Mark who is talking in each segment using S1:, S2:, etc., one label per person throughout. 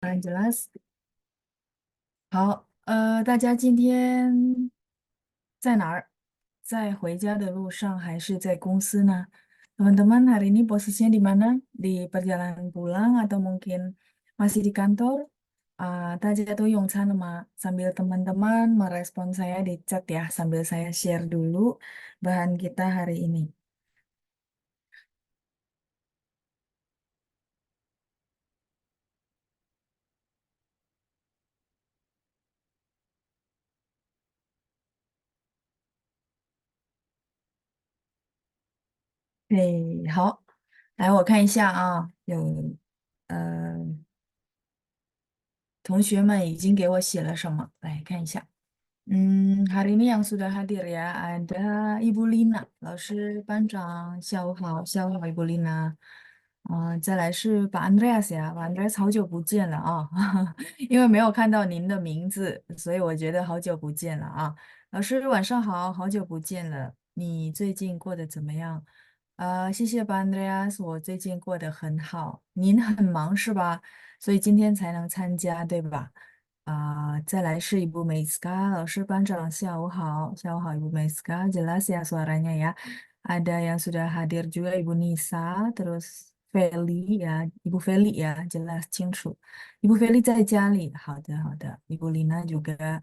S1: jelas。好，大家今天在哪儿？在回家的路上还是在公司呢？Teman-teman hari ini posisinya di mana? Di perjalanan pulang atau mungkin masih di kantor? 大家都用餐了吗？ Sambil teman-teman merespon saya di chat ya, sambil saya share dulu bahan kita hari ini. Oke, 好，来我看一下啊，同学们已经给我写了什么，来看一下。hari ini yang sudah hadir ya ada Ibu Lina, 老师班长，下午好，下午好，Ibu Lina。再来是把 Andreas 呀，把 Andreas 好久不见了啊，因为没有看到您的名字，所以我觉得好久不见了啊。老师晚上好，好久不见了，你最近过得怎么样？谢谢吧，Andreas，我最近过得很好。您很忙是吧？所以今天才能参加，对吧？再来是Ibu Meiska, 老师班长，下午好，下午好Ibu Meiska, jelas ya suaranya ya. Ada yang sudah hadir juga Ibu Nisa, terus Feli ya, Ibu Feli ya, jelas 清楚。Ibu Feli 在家里，好的好的。Ibu Lina juga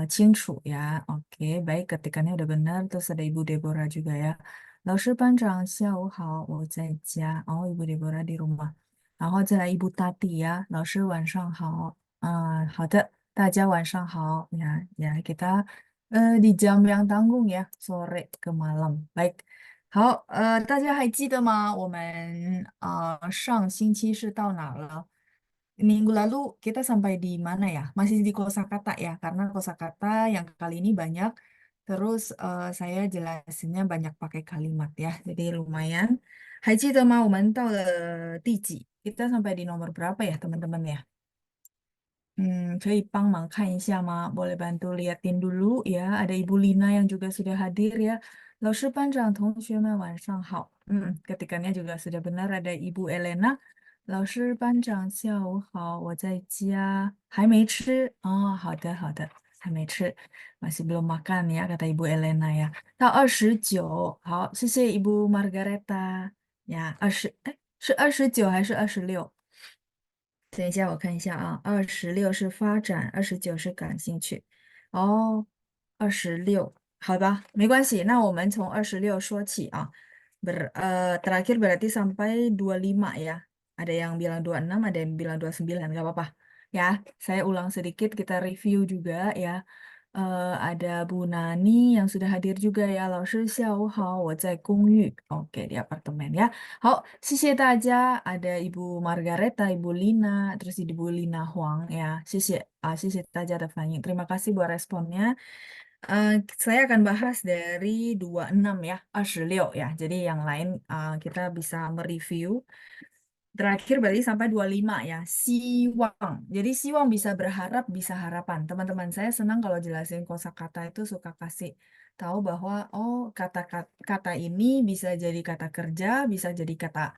S1: 清楚ya. Oke, baik ketikannya udah benar. Terus ada Ibu Deborah juga ya. 老师班长，下午好，我在家。Oh, Ibu Deborah di rumah. 然后再来Ibu Tati ya, 老师晚上好。好的，大家晚上好。Ya, di jam yang tanggung ya, sore ke malam. Baik，好，大家还记得吗？我们上星期是到哪儿了？Minggu lalu kita sampai di mana ya? Masih di kosakata ya, karena kosakata yang kali ini banyak. Terus saya jelasinnya banyak pakai kalimat ya, jadi lumayan. 还记得吗？我们到了第几？Kita sampai di nomor berapa ya, teman-teman ya? 可以帮忙看一下吗？Boleh bantu liatin dulu ya. Ada Ibu Lina yang juga sudah hadir ya. 老师班长，同学们晚上好。ketikannya juga sudah benar. Ada Ibu Elena. 老师班长，下午好，我在家。还没吃？哦，好的，好的，还没吃。Masih belum makan ya, kata Ibu Elena ya. 到29。好，谢谢 Ibu Margareta。呀，是29还是26？等一下，我看一下啊，26是发展，29是感兴趣。哦，26，好吧，没关系。那我们从26说起啊。Terakhir berarti sampai 25 ya. Ada yang bilang 26, ada yang bilang 29, nggak apa-apa. Ya, saya ulang sedikit, kita review juga ya. Ada Bu Nani yang sudah hadir juga ya. 老师下午好，我在公寓。Oke, di apartemen ya. 好，谢谢大家。Ada Ibu Margareta, Ibu Lina, terus Ibu Lina Huang ya. 谢谢大家的反应. Terima kasih buat responnya. Saya akan bahas dari 26 ya, 26 ya. Jadi yang lain kita bisa mereview. Terakhir berarti sampai 25 ya. Siwang. Jadi siwang bisa berharap, bisa harapan. Teman-teman saya senang kalau jelasin kosakata itu suka kasih tahu bahwa oh kata ini bisa jadi kata kerja, bisa jadi kata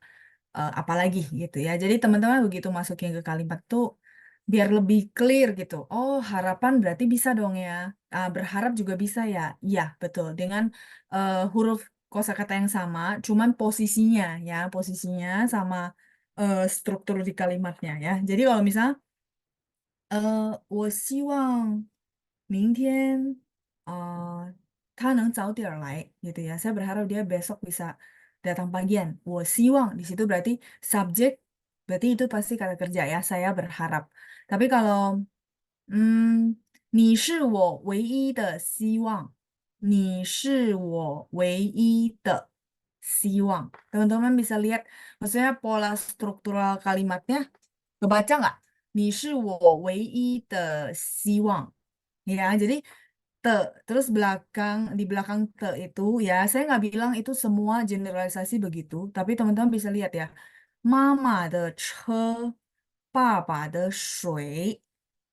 S1: apalagi gitu ya. Jadi teman-teman begitu masukin ke kalimat tuh biar lebih clear gitu. Oh, harapan berarti bisa dong ya. Berharap juga bisa ya. Iya, betul. Dengan huruf kosakata yang sama, cuman posisinya ya, posisinya sama struktur di kalimatnya ya. Jadi kalau misalnya 我希望他能早点儿来 gitu ya. Saya berharap dia besok bisa datang pagian. 我希望di situ berarti subjek, berarti itu pasti kata kerja ya. Saya berharap. Tapi kalau 你是我唯一的希望，你是我唯一的希望. Teman-teman bisa lihat, maksudnya pola struktural kalimatnya kebaca nggak? 你是我唯一的希望. Ya, jadi te, terus di belakang te itu ya, saya nggak bilang itu semua generalisasi begitu, tapi teman-teman bisa lihat ya, 妈妈的车，爸爸的水,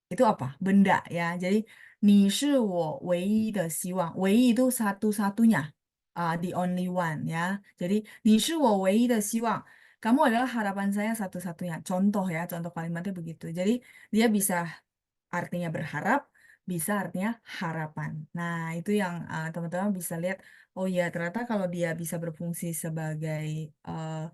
S1: itu apa? Benda ya. Jadi, 你是我唯一的希望. 唯一 itu satu-satunya. The only one ya. Jadi, 你是我唯一的希望. kamu adalah harapan saya satu-satunya. Contoh ya, contoh kalimatnya begitu. Jadi dia bisa artinya berharap, bisa artinya harapan. Nah, itu yang teman-teman bisa lihat, oh ya ternyata kalau dia bisa berfungsi sebagai, eh,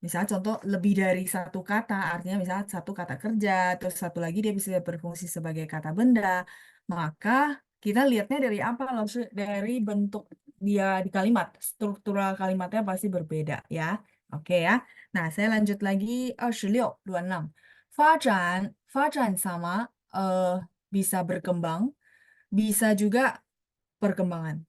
S1: misalnya contoh lebih dari satu kata, artinya misalnya satu kata kerja, terus satu lagi dia bisa berfungsi sebagai kata benda, maka kita lihatnya dari apa loh, dari bentuk dia di kalimat, struktural kalimatnya pasti berbeda ya. Oke ya. Nah, saya lanjut lagi 26. 发展sama bisa berkembang, bisa juga perkembangan.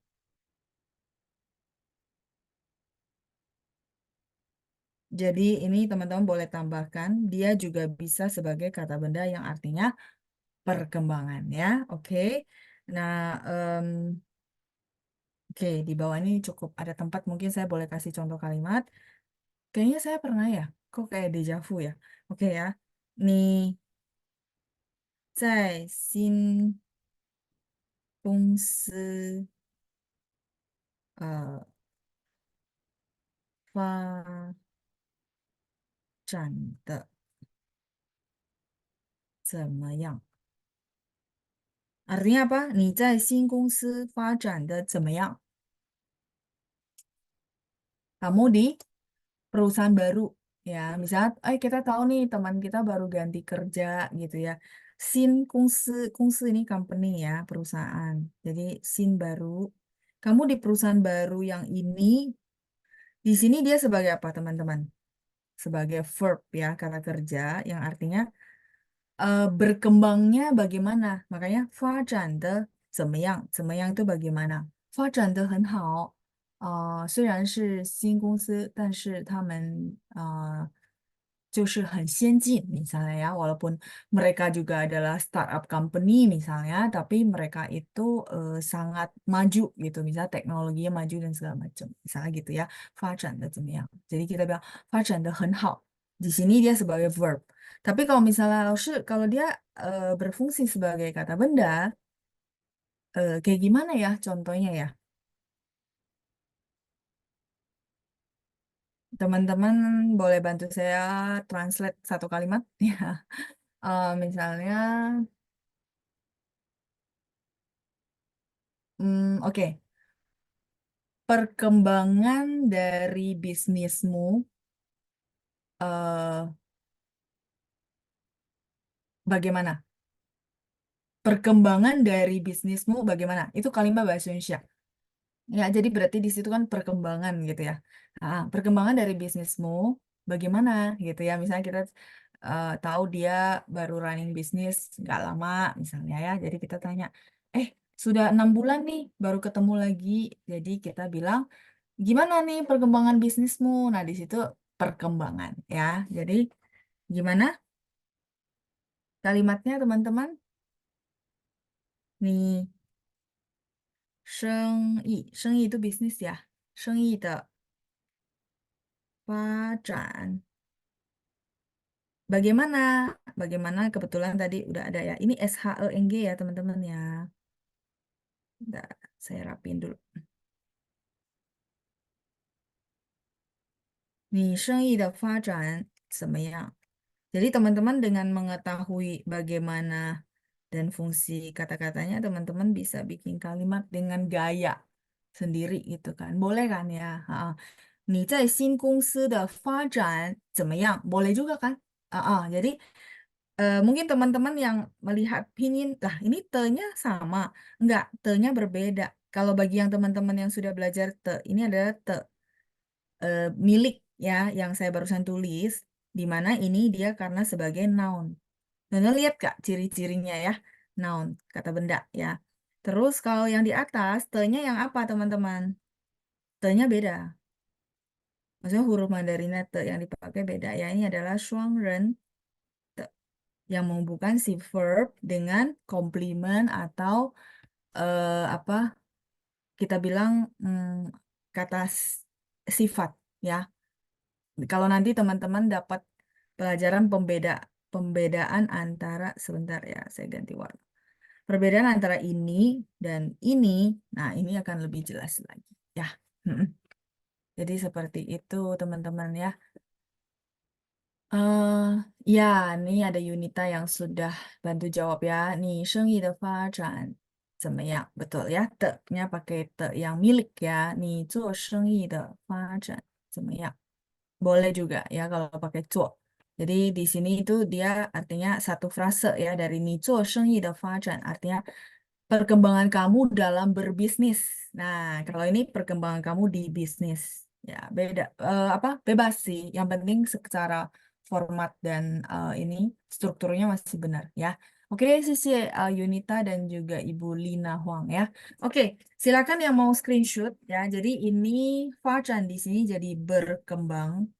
S1: Jadi ini teman-teman boleh tambahkan, dia juga bisa sebagai kata benda yang artinya perkembangan ya. Oke. Nah, oke, di bawah ini cukup ada tempat mungkin saya boleh kasih contoh kalimat. Kayaknya saya pernah ya, kok kayak deja vu ya. Oke ya. Nih, 在新公司发展的怎么样？Artinya apa? 你在新公司发展的怎么样？Kamu di perusahaan baru ya. Misalnya, kita tahu nih teman kita baru ganti kerja gitu ya. Sin kungsi ini company ya, perusahaan. Jadi sin baru. Kamu di perusahaan baru yang ini, di sini dia sebagai apa teman-teman? Sebagai verb ya, kata kerja yang artinya berkembangnya bagaimana? Makanya 发展的怎么样？怎么样 itu bagaimana? 发展得很好。虽然是新公司，但是他们就是很先进misalnya ya, walaupun mereka juga adalah startup company misalnya, tapi mereka itu sangat maju gitu, misalnya teknologinya maju dan segala macam, misalnya gitu ya. 发展的怎么样？Jadi kita bilang 发展得很好。Di sini dia sebagai verb. Tapi kalau misalnya kalau dia berfungsi sebagai kata benda, kayak gimana ya contohnya ya? Teman-teman boleh bantu saya translate satu kalimat ya. Misalnya, oke, perkembangan dari bisnismu eh, bagaimana? Perkembangan dari bisnismu bagaimana? Itu kalimat bahasa Indonesia. Ya, jadi berarti di situ kan perkembangan gitu ya. Perkembangan dari bisnismu bagaimana gitu ya. Misalnya kita tahu dia baru running bisnis nggak lama misalnya ya. Jadi kita tanya, sudah 6 bulan nih baru ketemu lagi. Jadi kita bilang, gimana nih perkembangan bisnismu? Nah, di situ perkembangan ya. Jadi gimana kalimatnya teman-teman? Nih, 生意itu bisnis ya. 生意的发展 Bagaimana? Bagaimana kebetulan tadi udah ada ya. Ini SHENG ya teman-teman ya. Bentar, saya rapin dulu. Nih, 生意的发展怎么样? Jadi teman-teman dengan mengetahui bagaimana dan fungsi kata-katanya, teman-teman bisa bikin kalimat dengan gaya sendiri gitu kan. Boleh kan ya? 你在新公司的发展怎么样? Boleh juga kan? Jadi mungkin teman-teman yang melihat pinin, lah ini te-nya sama. Enggak, te-nya berbeda. Kalau bagi yang teman-teman yang sudah belajar te, ini adalah te milik ya, yang saya barusan tulis, di mana ini dia karena sebagai noun. Dan lihat Kak ciri-cirinya ya, noun, kata benda ya. Terus kalau yang di atas, te-nya yang apa teman-teman? Te-nya beda. Maksudnya huruf Mandarinnya te yang dipakai beda ya. Ini adalah shuangren te, yang menghubungkan si verb dengan komplement atau apa kita bilang kata sifat ya. Kalau nanti teman-teman dapat pelajaran pembedaan antara sebentar ya, saya ganti warna. Perbedaan antara ini dan ini, nah ini akan lebih jelas lagi ya. Mm-mm. Jadi seperti itu teman-teman ya. eh ya, ini ada Yunita yang sudah bantu jawab ya. Nih, 生意的发展怎么样? Betul ya, te-nya pakai te yang milik ya. Nih, 做生意的发展怎么样? Boleh juga ya kalau pakai 做. Jadi di sini itu dia artinya satu frase ya dari 你做生意的发展 artinya perkembangan kamu dalam berbisnis. Nah, kalau ini perkembangan kamu di bisnis. Ya, beda apa? Bebas sih. Yang penting secara format dan ini strukturnya masih benar ya. Oke, sisi Yunita dan juga Ibu Lina Huang ya. Oke, silakan yang mau screenshot ya. Jadi ini Fajan di sini jadi berkembang.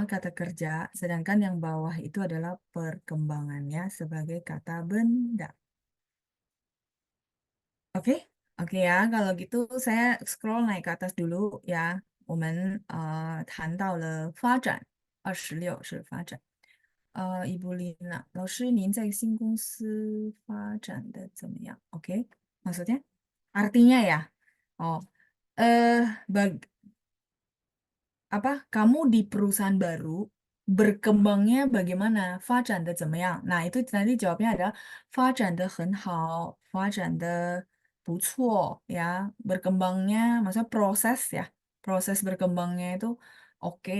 S1: Kata kerja, sedangkan yang bawah itu adalah perkembangannya sebagai kata benda. Oke, oke ya. Kalau gitu saya scroll naik ke atas dulu ya. 我们谈到了发展，26是发展。Ibu Lina, 老师您在新公司发展的怎么样？Oke, maksudnya? Artinya ya. Oh, eh, bag, apa kamu di perusahaan baru berkembangnya bagaimana? 发展的怎么样? Nah, itu nanti jawabnya adalah 发展的很好，发展的不错 ya. Berkembangnya maksudnya proses ya. Proses berkembangnya itu oke,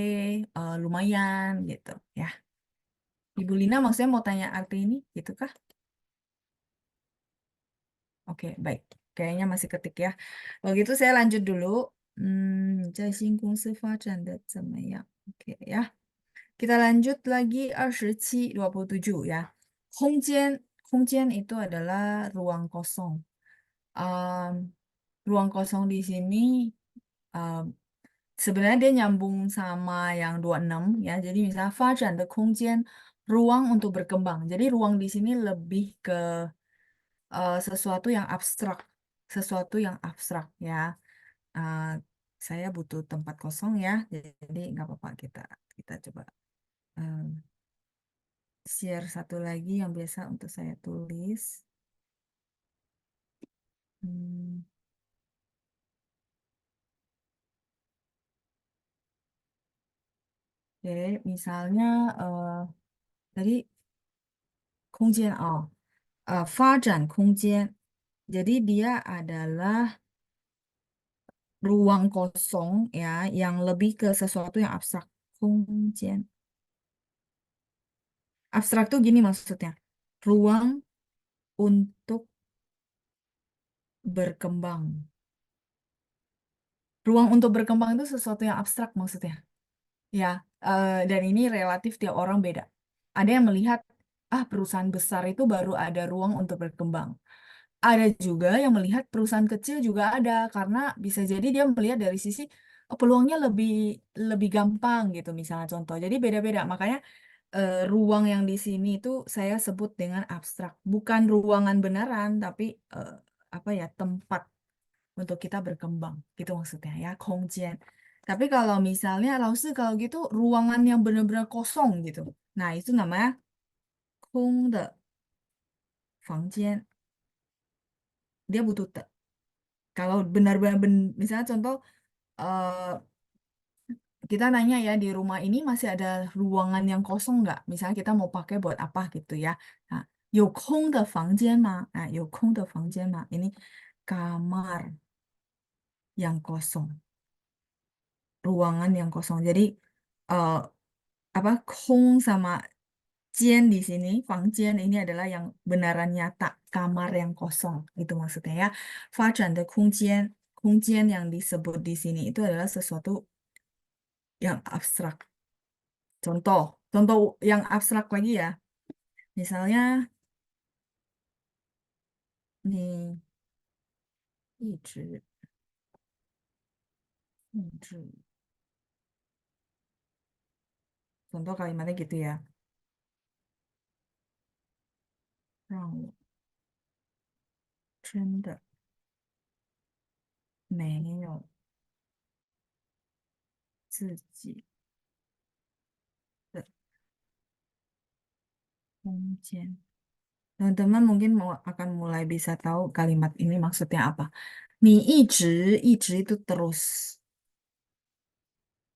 S1: lumayan gitu ya. Ibu Lina maksudnya mau tanya arti ini gitu kah? Oke, baik. Kayaknya masih ketik ya. Kalau gitu saya lanjut dulu. 在新公司发展的怎么样? Oke ya. Kita lanjut lagi 27 ya. 空间itu adalah ruang kosong. Um, ruang kosong di sini um, sebenarnya dia nyambung sama yang 26 ya. Jadi misalnya 发展的空间 ruang untuk berkembang. Jadi ruang di sini lebih ke sesuatu yang abstrak. Sesuatu yang abstrak ya. Uh, saya butuh tempat kosong ya. Jadi nggak apa-apa kita coba um, share satu lagi yang biasa untuk saya tulis. Hmm, oke, misalnya tadi 空间发展空间. Jadi dia adalah ruang kosong ya yang lebih ke sesuatu yang abstrak. 空间. Abstrak tuh gini maksudnya. Ruang untuk berkembang. Ruang untuk berkembang itu sesuatu yang abstrak maksudnya. Ya, dan ini relatif tiap orang beda. Ada yang melihat, perusahaan besar itu baru ada ruang untuk berkembang. Ada juga yang melihat perusahaan kecil juga ada, karena bisa jadi dia melihat dari sisi peluangnya lebih lebih gampang gitu, misalnya contoh. Jadi beda-beda. Makanya ruang yang di sini itu saya sebut dengan abstrak. Bukan ruangan beneran, tapi eh, apa ya tempat untuk kita berkembang gitu maksudnya ya 空间. Tapi kalau misalnya kalau gitu ruangan yang benar-benar kosong gitu. Nah, itu namanya 空的房间. Dia butuh kalau benar-benar misalnya contoh eh, kita nanya ya di rumah ini masih ada ruangan yang kosong nggak? Misalnya kita mau pakai buat apa gitu ya. Nah, 有空的房间吗? Nah, 有空的房间吗? Ini kamar yang kosong. Ruangan yang kosong. Jadi eh, apa 空 sama 间 di sini, 房间 ini adalah yang benaran nyata, kamar yang kosong. Itu maksudnya ya. 发展的空间 yang disebut di sini itu adalah sesuatu yang abstrak. Contoh, contoh yang abstrak lagi ya. Misalnya nih, 一直控制. Contoh kalimatnya gitu ya. 让我真的没有自己的空间. Teman-teman mungkin akan mulai bisa tahu kalimat ini maksudnya apa. 你一直itu terus.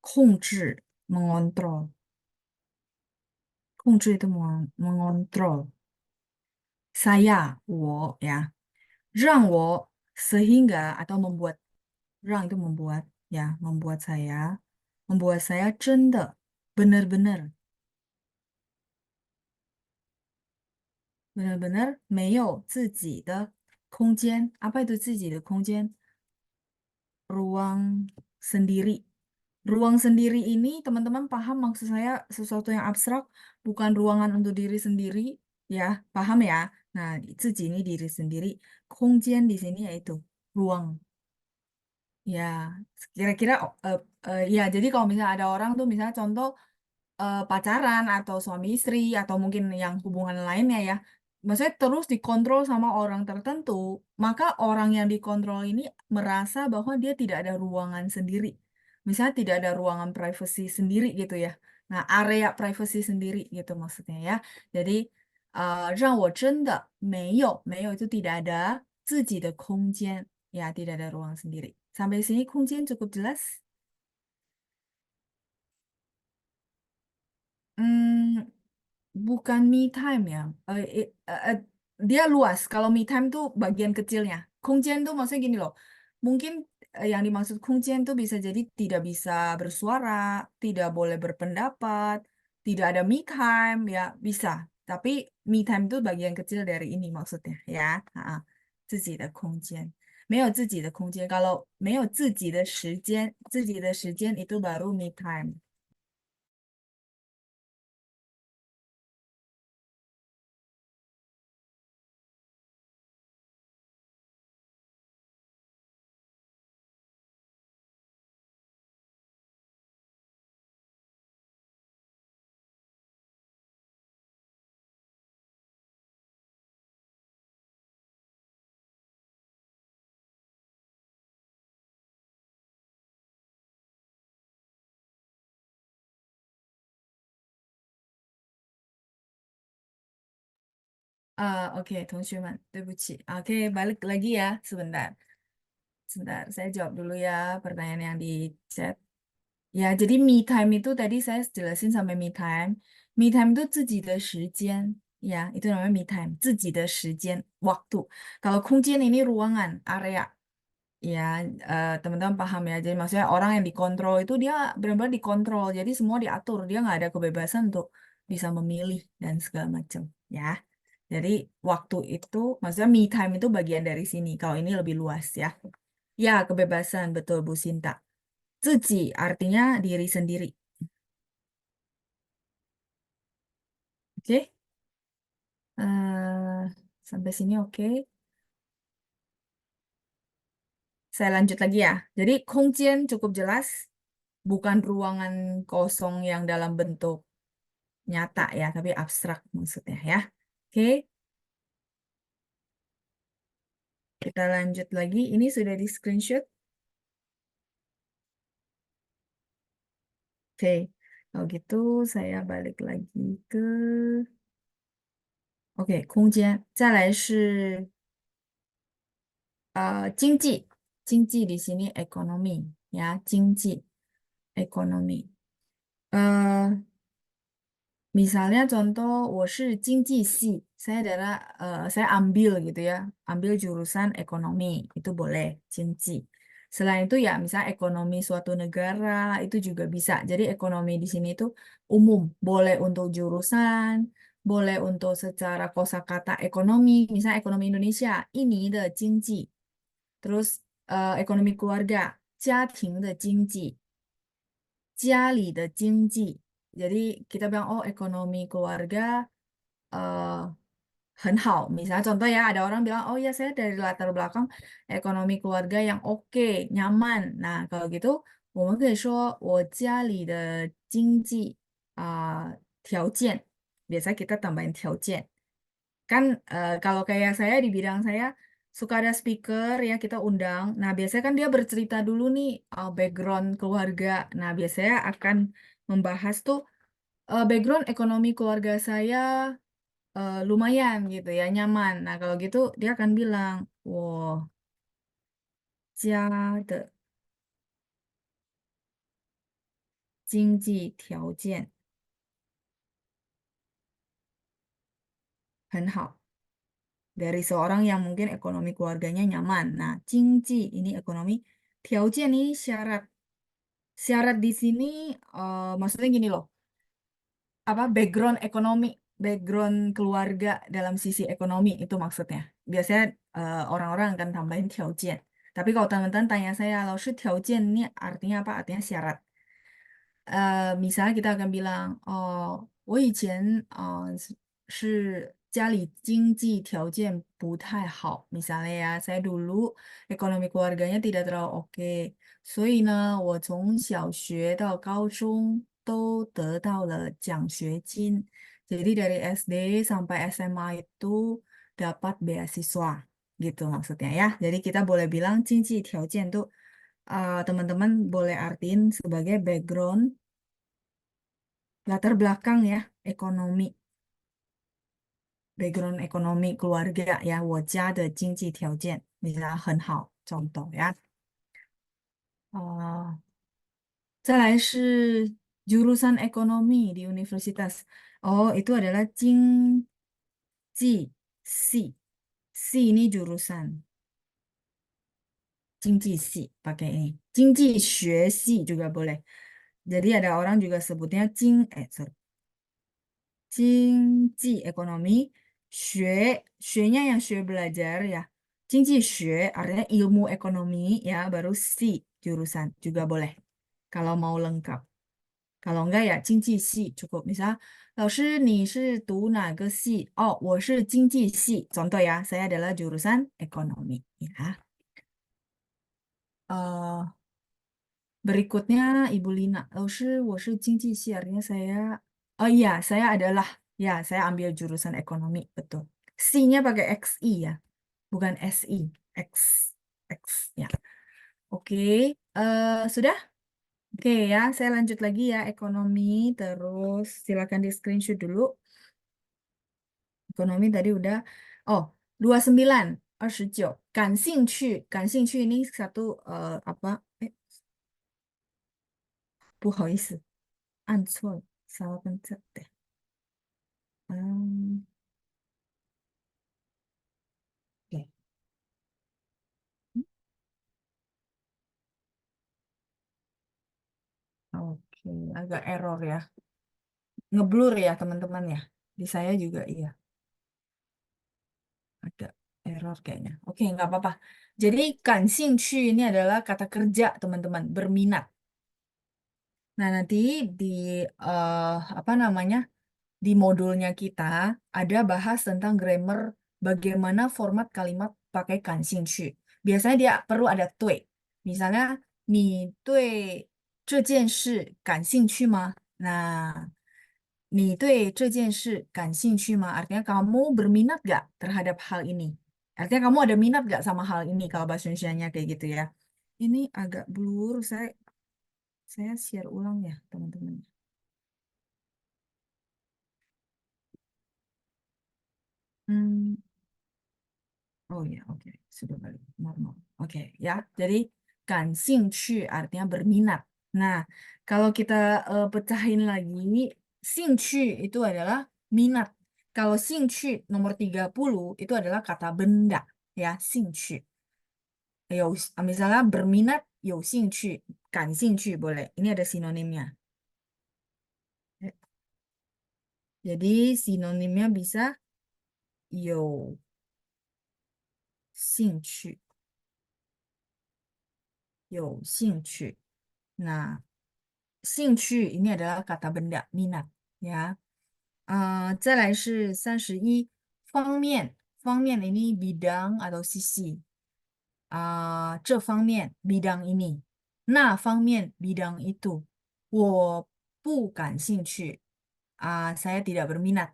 S1: 控制 mengontrol, 控制 itu mengontrol. Saya, 我 ya, 让我 sehingga atau membuat, 让 itu membuat ya, membuat saya 真的 benar-benar benar-benar 没有自己的空间. Apa itu 自己的空间? Ruang sendiri. Ruang sendiri ini teman-teman paham maksud saya sesuatu yang abstrak, bukan ruangan untuk diri sendiri, ya, paham ya? Nah, 自己 ini diri sendiri, 空间 di sini yaitu ruang. Ya, kira-kira ya jadi kalau misalnya ada orang tuh misalnya contoh pacaran atau suami istri atau mungkin yang hubungan lainnya ya, maksudnya terus dikontrol sama orang tertentu, maka orang yang dikontrol ini merasa bahwa dia tidak ada ruangan sendiri. Misalnya tidak ada ruangan privasi sendiri gitu ya. Nah, area privasi sendiri gitu maksudnya ya. Jadi 让我真的没有 itu tidak ada 自己的空间 ya, tidak ada ruang sendiri. Sampai sini 空间 cukup jelas? Hmm, bukan me time ya. Dia luas. Kalau me time tuh bagian kecilnya. 空间 tuh maksudnya gini loh. Mungkin yang dimaksud 空间 tuh bisa jadi tidak bisa bersuara, tidak boleh berpendapat, tidak ada me time ya bisa. Tapi me time tuh bagian kecil dari ini maksudnya ya. 自己的空间。没有自己的空间。Kalau 没有自己的时间，自己的时间 itu baru me time。Oke, 同学们，对不起。Oke, balik lagi ya, sebentar. Sebentar, saya jawab dulu ya pertanyaan yang di chat. Ya, jadi me time itu tadi saya jelasin sampai me time. Me time itu 自己的时间. Ya, itu namanya me time. 自己的时间, waktu. Kalau 空间 ini ruangan, area. Ya, teman-teman paham ya. Jadi maksudnya orang yang dikontrol itu dia benar-benar dikontrol. Jadi semua diatur. Dia nggak ada kebebasan untuk bisa memilih dan segala macam. Ya. Jadi waktu itu, maksudnya me time itu bagian dari sini. Kalau ini lebih luas ya. Ya, kebebasan, betul Bu Sinta. 自己 artinya diri sendiri. Oke? Eh, sampai sini oke. Saya lanjut lagi ya. Jadi 空间 cukup jelas. Bukan ruangan kosong yang dalam bentuk nyata ya, tapi abstrak maksudnya ya. Oke, kita lanjut lagi. Ini sudah di screenshot. Oke, kalau gitu saya balik lagi ke OK 空间。再来是经济，经济 di sini ekonomi ya, 经济 ekonomi. Misalnya contoh, 我是经济系, saya ambil gitu ya, ambil jurusan ekonomi, itu boleh, 经济. Selain itu ya, misalnya ekonomi suatu negara, itu juga bisa. Jadi ekonomi di sini itu umum, boleh untuk jurusan, boleh untuk secara kosakata ekonomi, misalnya ekonomi Indonesia, ini de 经济. Terus ekonomi keluarga, 家庭的经济. 家里的经济. Jadi kita bilang oh ekonomi keluarga eh, 很好. Misalnya contoh ya ada orang bilang oh ya saya dari latar belakang ekonomi keluarga yang oke, nyaman. Nah kalau gitu 我们可以说我家里的经济条件. Biasa kita tambahin 条件. Kan kalau kayak saya di bidang saya suka ada speaker ya kita undang. Nah biasanya kan dia bercerita dulu nih background keluarga. Nah biasanya akan membahas tuh background ekonomi keluarga saya lumayan gitu ya nyaman. Nah kalau gitu dia akan bilang, wow, 经济条件很好. Dari seorang yang mungkin ekonomi keluarganya nyaman. Nah, jingji ini ekonomi, tiaojian ini syarat. Syarat di sini maksudnya gini loh, apa background keluarga dalam sisi ekonomi itu maksudnya. Biasanya orang-orang akan tambahin tiaojian. Tapi kalau teman-teman tanya saya, kalau tiaojian ini artinya apa? Artinya syarat. Misalnya kita akan bilang, oh, 我以前是家里经济条件不太好. Misalnya ya, saya dulu ekonomi keluarganya tidak terlalu oke. 所以呢，我从小学到高中都得到了奖学金. Jadi dari SD sampai SMA itu dapat beasiswa. Gitu maksudnya ya. Jadi kita boleh bilang 经济条件 tuh teman-teman boleh artiin sebagai background latar belakang ya ekonomi background ekonomi keluarga ya 我家的经济条件比较很好 contoh ya 再来是 jurusan ekonomi di universitas. Oh, itu adalah 经济系. Si ini jurusan 经济系 pakai ini. 经济学系 juga boleh. Jadi ada orang juga sebutnya sorry. 经济 ekonomi, 学nya yang 学 belajar ya. 经济学 artinya ilmu ekonomi ya, baru si jurusan juga boleh. Kalau mau lengkap. Kalau enggak ya 经济系 cukup. Misal, 老师你是读哪个系? Oh, 我是经济系. Contoh ya, saya adalah jurusan ekonomi ya. Eh, Berikutnya Ibu Lina. 老师我是经济系 artinya saya, oh iya, saya ambil jurusan ekonomi, betul. C-nya pakai XI ya, bukan SI. X, X ya. Oke, sudah? Oke ya, saya lanjut lagi ya ekonomi. Terus silakan di screenshot dulu. Ekonomi tadi udah. Oh, 29, 29. 感兴趣 ini satu apa? 不好意思，按错了，salah pencet deh. Hmm, oke. Oke, agak error ya. Ngeblur ya teman-teman ya. Di saya juga iya, ada error kayaknya. Oke, nggak apa-apa. Jadi 感兴趣 ini adalah kata kerja teman-teman, berminat. Nah, nanti di apa namanya? Di modulnya kita ada bahas tentang grammar bagaimana format kalimat pakai 感兴趣. Biasanya dia perlu ada 对. Misalnya, 你对这件事感兴趣吗? Nah, 你对这件事感兴趣吗? Artinya kamu berminat gak terhadap hal ini? Artinya kamu ada minat gak sama hal ini kalau bahasa Indonesianya kayak gitu ya. Ini agak blur, saya share ulang ya teman-teman. Hmm. Oh ya, oke. Sudah balik normal. Oke, ya. Jadi, 感兴趣 artinya berminat. Nah, kalau kita pecahin lagi, 兴趣 itu adalah minat. Kalau 兴趣 nomor 30 itu adalah kata benda. Ya, 兴趣. Misalnya berminat, 有兴趣, 感兴趣 boleh. Ini ada sinonimnya. Jadi, sinonimnya bisa 有兴趣. 有兴趣. Nah, 兴趣 ini adalah kata benda, minat. Ya. 再来是31, 方面. 方面 ini bidang atau sisi. 这方面 bidang ini. 那方面 bidang itu. 我不感兴趣. Saya tidak berminat.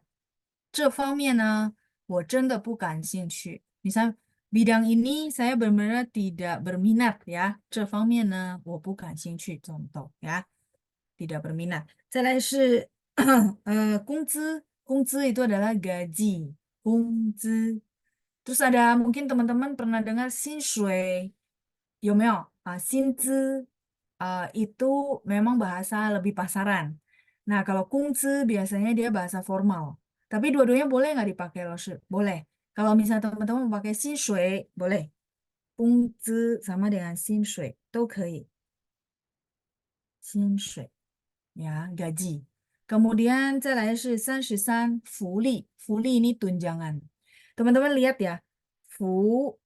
S1: 这方面呢，我真的不感兴趣. Misal, bidang ini saya benar-benar tidak berminat ya. 这方面呢，我不感兴趣. Contoh ya, tidak berminat. 再来是工资 itu adalah gaji. 工资. Terus ada mungkin teman-teman pernah dengar 薪水有没有啊？薪资 itu memang bahasa lebih pasaran. Nah, kalau kungzi biasanya dia bahasa formal. Tapi dua-duanya boleh nggak dipakai, loh? Boleh. Kalau misalnya teman-teman mau pakai 薪水, boleh. 工资 sama dengan 薪水都可以。薪水 ya, gaji. Kemudian 再来是33, 福利. 福利 ini tunjangan. Teman-teman lihat ya, fu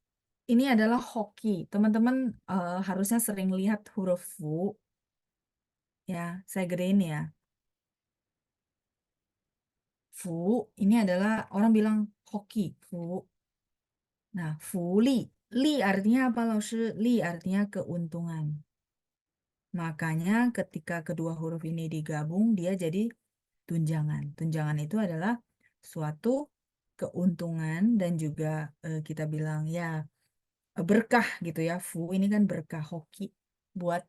S1: ini adalah hoki. Teman-teman harusnya sering lihat huruf fu. Ya, saya gedein ya. Fu ini adalah orang bilang hoki, fu. Nah, fuli. Li artinya apa, Laoshi? Li artinya keuntungan. Makanya ketika kedua huruf ini digabung, dia jadi tunjangan. Tunjangan itu adalah suatu keuntungan dan juga kita bilang ya berkah gitu ya. Fu ini kan berkah hoki buat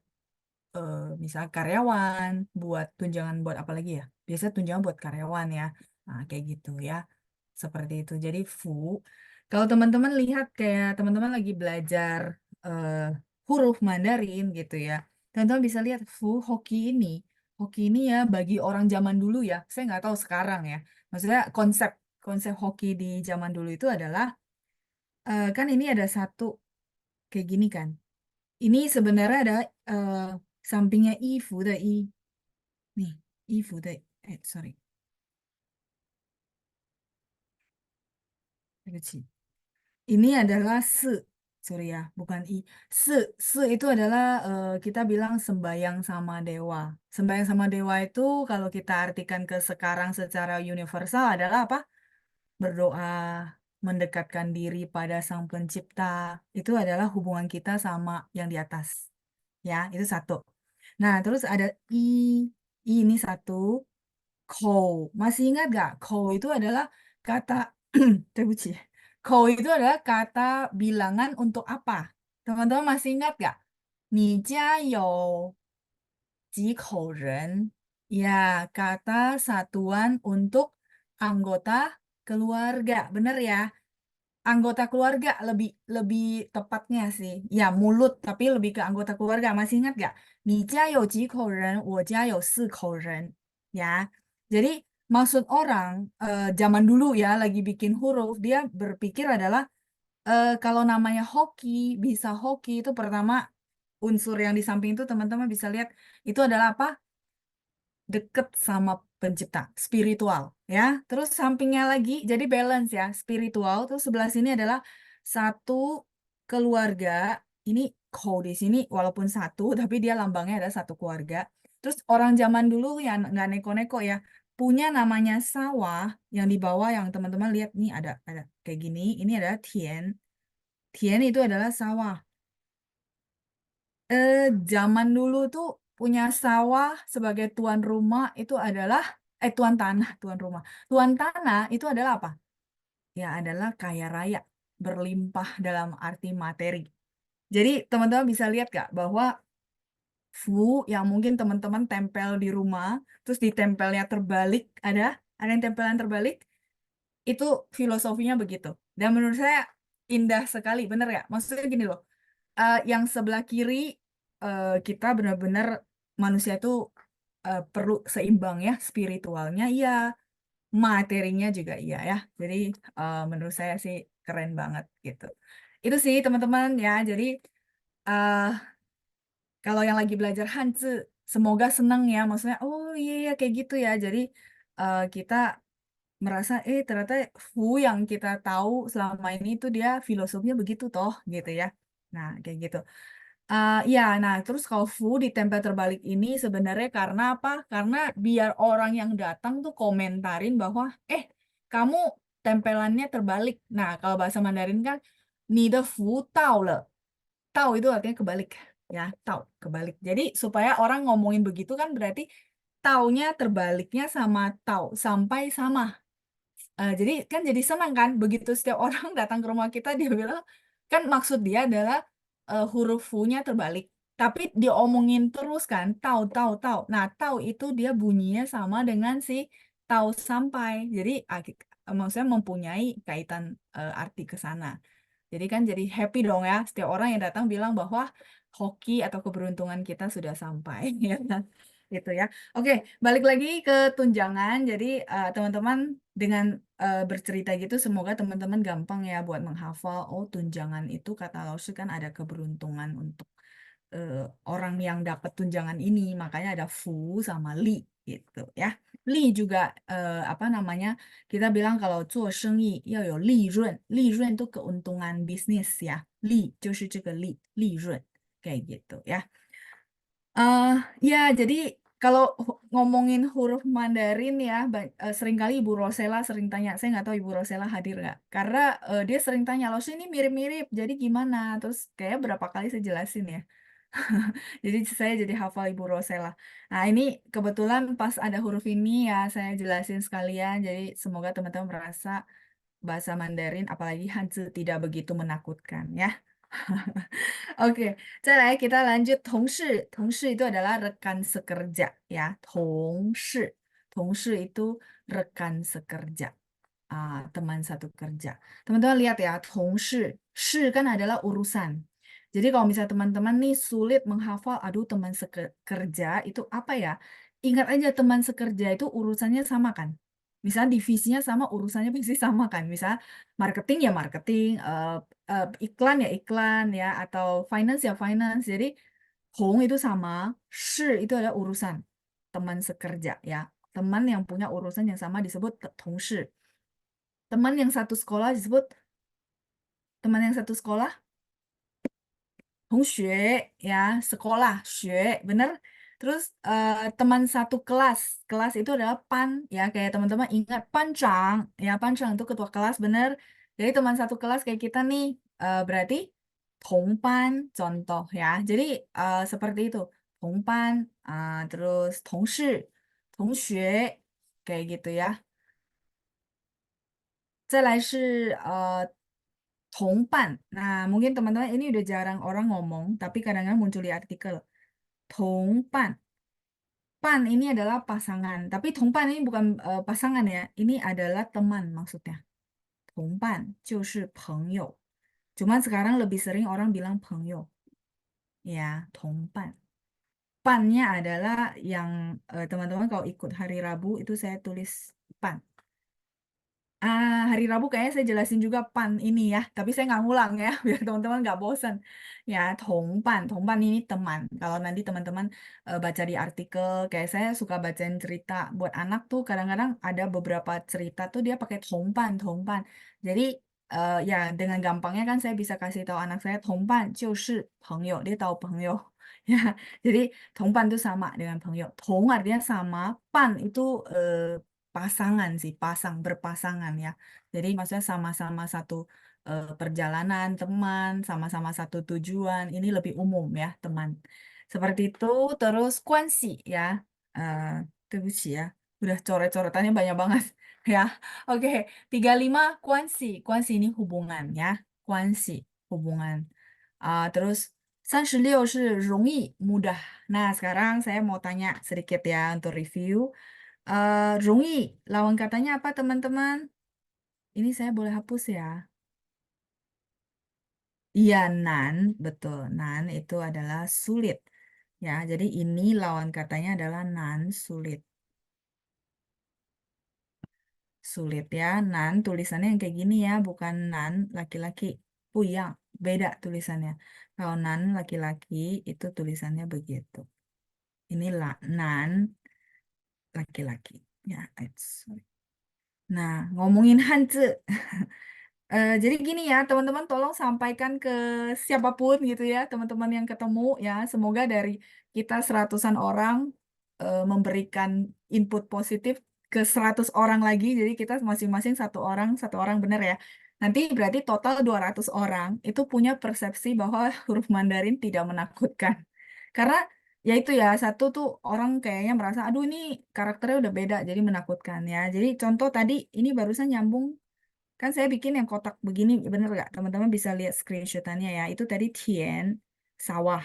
S1: misal karyawan, buat tunjangan buat apa lagi ya? Biasa tunjangan buat karyawan ya. Nah, kayak gitu ya. Seperti itu. Jadi fu, kalau teman-teman lihat kayak teman-teman lagi belajar eh, huruf Mandarin gitu ya. Teman-teman bisa lihat fu hoki ini. Hoki ini ya bagi orang zaman dulu ya. Saya nggak tahu sekarang ya. Maksudnya konsep konsep hoki di zaman dulu itu adalah kan ini ada satu kayak gini kan. Ini sebenarnya ada eh, sampingnya i fu de i. Nih, i fu de sorry. 对不起. Ini adalah se, sorry ya, bukan i. Se itu adalah kita bilang sembayang sama dewa. Sembayang sama dewa itu kalau kita artikan ke sekarang secara universal adalah apa? Berdoa, mendekatkan diri pada Sang Pencipta. Itu adalah hubungan kita sama yang di atas. Ya, itu satu. Nah, terus ada i. I ini satu. Kou. Masih ingat gak? Kou itu adalah kata, 对不起. Kou itu adalah kata bilangan untuk apa? Teman-teman masih ingat gak? 你家有几口人? Ya, kata satuan untuk anggota keluarga. Bener ya? Anggota keluarga lebih lebih tepatnya sih. Ya, mulut tapi lebih ke anggota keluarga. Masih ingat gak? 你家有几口人? 我家有4口人. Ya. Jadi maksud orang zaman dulu ya lagi bikin huruf, dia berpikir adalah kalau namanya hoki, bisa hoki itu pertama unsur yang di samping itu teman-teman bisa lihat itu adalah apa? Deket sama pencipta, spiritual ya. Terus sampingnya lagi jadi balance ya, spiritual. Terus sebelah sini adalah satu keluarga. Ini kau di sini walaupun satu tapi dia lambangnya ada satu keluarga. Terus orang zaman dulu ya nggak neko-neko ya, punya namanya sawah yang di bawah yang teman-teman lihat nih ada kayak gini. Ini adalah tien. Tien itu adalah sawah. eh, Zaman dulu tuh punya sawah sebagai tuan rumah itu adalah tuan tanah, tuan rumah. Tuan tanah itu adalah apa? Ya adalah kaya raya, berlimpah dalam arti materi. Jadi teman-teman bisa lihat gak bahwa fu yang mungkin teman-teman tempel di rumah, terus ditempelnya terbalik, ada yang tempelan terbalik, itu filosofinya begitu. Dan menurut saya indah sekali, bener ya? Maksudnya gini loh, yang sebelah kiri kita benar-benar manusia itu perlu seimbang ya, spiritualnya iya, materinya juga iya ya. Jadi menurut saya sih keren banget gitu. Itu sih teman-teman ya. Jadi eh, kalau yang lagi belajar Hanzi, semoga senang ya. Maksudnya, oh iya ya kayak gitu ya. Jadi kita merasa ternyata Fu yang kita tahu selama ini tuh dia filosofinya begitu toh gitu ya. Nah, kayak gitu. Ya, nah terus kalau fu ditempel terbalik ini sebenarnya karena apa? Karena biar orang yang datang tuh komentarin bahwa kamu tempelannya terbalik. Nah, kalau bahasa Mandarin kan 你的福到了. Tau itu artinya kebalik ya, tau kebalik. Jadi supaya orang ngomongin begitu kan berarti taunya terbaliknya sama tau sampai sama. Jadi kan jadi senang kan begitu setiap orang datang ke rumah kita dia bilang kan maksud dia adalah huruf fu-nya terbalik. Tapi diomongin terus kan tahu tahu tahu. Nah, tahu itu dia bunyinya sama dengan si tahu sampai. Jadi maksudnya mempunyai kaitan arti ke sana. Jadi kan jadi happy dong ya. Setiap orang yang datang bilang bahwa hoki atau keberuntungan kita sudah sampai, ya kan? Gitu ya. Oke, balik lagi ke tunjangan. Jadi teman-teman dengan bercerita gitu, semoga teman-teman gampang ya buat menghafal. Oh, tunjangan itu kata Laoshi kan ada keberuntungan untuk orang yang dapat tunjangan ini, makanya ada fu sama li gitu ya. Li juga apa namanya? Kita bilang kalau 做生意要有利润，利润 itu keuntungan bisnis ya. Li 就是这个利润 kayak gitu ya. eh ya, jadi kalau ngomongin huruf Mandarin ya, seringkali Ibu Rosella sering tanya, saya nggak tahu Ibu Rosella hadir nggak, karena dia sering tanya, loh ini mirip-mirip, jadi gimana? Terus kayak berapa kali saya jelasin ya. Jadi saya jadi hafal Ibu Rosella. Nah, ini kebetulan pas ada huruf ini ya, saya jelasin sekalian. Jadi semoga teman-teman merasa bahasa Mandarin, apalagi Hanzi, tidak begitu menakutkan ya. Oke, 再来kita lanjut 同事itu adalah rekan sekerja ya. 同事 itu rekan sekerja. Teman satu kerja. Teman-teman lihat ya, 同事 kan adalah urusan. Jadi kalau misalnya teman-teman nih sulit menghafal, aduh teman sekerja itu apa ya? Ingat aja teman sekerja itu urusannya sama kan? Misalnya divisinya sama, urusannya pasti sama kan? Misal marketing ya marketing, iklan ya iklan ya, atau finance ya finance. Jadi Hong itu sama, Shi itu adalah urusan teman sekerja ya. Teman yang punya urusan yang sama disebut 同事. Teman yang satu sekolah disebut teman yang satu sekolah 同学 ya, sekolah 学 bener. Terus teman satu kelas, kelas itu adalah pan ya, kayak teman-teman ingat pancang ya, pancang itu ketua kelas bener. Jadi teman satu kelas kayak kita nih berarti tongpan contoh ya. Jadi seperti itu, tongpan, terus 同事 同学 kayak gitu ya. 再来是同伴. Nah, mungkin teman-teman ini udah jarang orang ngomong, tapi kadang-kadang muncul di artikel. 同伴. Pan ini adalah pasangan, tapi 同伴 ini bukan pasangan ya. Ini adalah teman maksudnya. 同伴就是朋友. Cuman sekarang lebih sering orang bilang 朋友. Ya, 同伴. Pannya adalah yang teman-teman kalau ikut hari Rabu itu saya tulis pan. Hari Rabu kayaknya saya jelasin juga pan ini ya, tapi saya nggak ngulang ya, biar teman-teman nggak bosan. Ya, tongpan ini teman. Kalau nanti teman-teman baca di artikel, kayak saya suka bacain cerita buat anak tuh, kadang-kadang ada beberapa cerita tuh dia pakai tongpan. Jadi ya dengan gampangnya kan saya bisa kasih tahu anak saya tongpan 就是朋友, dia tahu 朋友. Ya, jadi tongpan itu sama dengan 朋友. Tong artinya sama, pan itu pasangan sih, berpasangan ya. Jadi maksudnya sama-sama satu perjalanan, teman, sama-sama satu tujuan. Ini lebih umum ya, teman. Seperti itu, terus kuansi ya. Eh 对不起 ya. Udah coret-coretannya banyak banget ya. Oke, 35 kuansi. Kuansi ini hubungan ya. Kuansi, hubungan. Terus 36 是容易, mudah. Nah, sekarang saya mau tanya sedikit ya untuk review. Rungi, lawan katanya apa teman-teman? Ini saya boleh hapus ya. Iya, nan, betul. Nan itu adalah sulit. Ya, jadi ini lawan katanya adalah nan, sulit. Sulit ya, nan tulisannya yang kayak gini ya, bukan nan laki-laki. Puyang, beda tulisannya. Kalau nan laki-laki itu tulisannya begitu. Inilah nan laki-laki. Ya, sorry. Nah, ngomongin Hanzi. Jadi gini ya, teman-teman tolong sampaikan ke siapapun gitu ya, teman-teman yang ketemu ya. Semoga dari kita seratusan orang memberikan input positif ke 100 orang lagi. Jadi kita masing-masing satu orang benar ya. Nanti berarti total 200 orang itu punya persepsi bahwa huruf Mandarin tidak menakutkan. Karena ya itu ya, satu tuh orang kayaknya merasa, aduh ini karakternya udah beda, jadi menakutkan ya. Jadi contoh tadi, ini barusan nyambung. Kan saya bikin yang kotak begini, bener nggak? Teman-teman bisa lihat screenshotannya ya. Itu tadi Tien, sawah.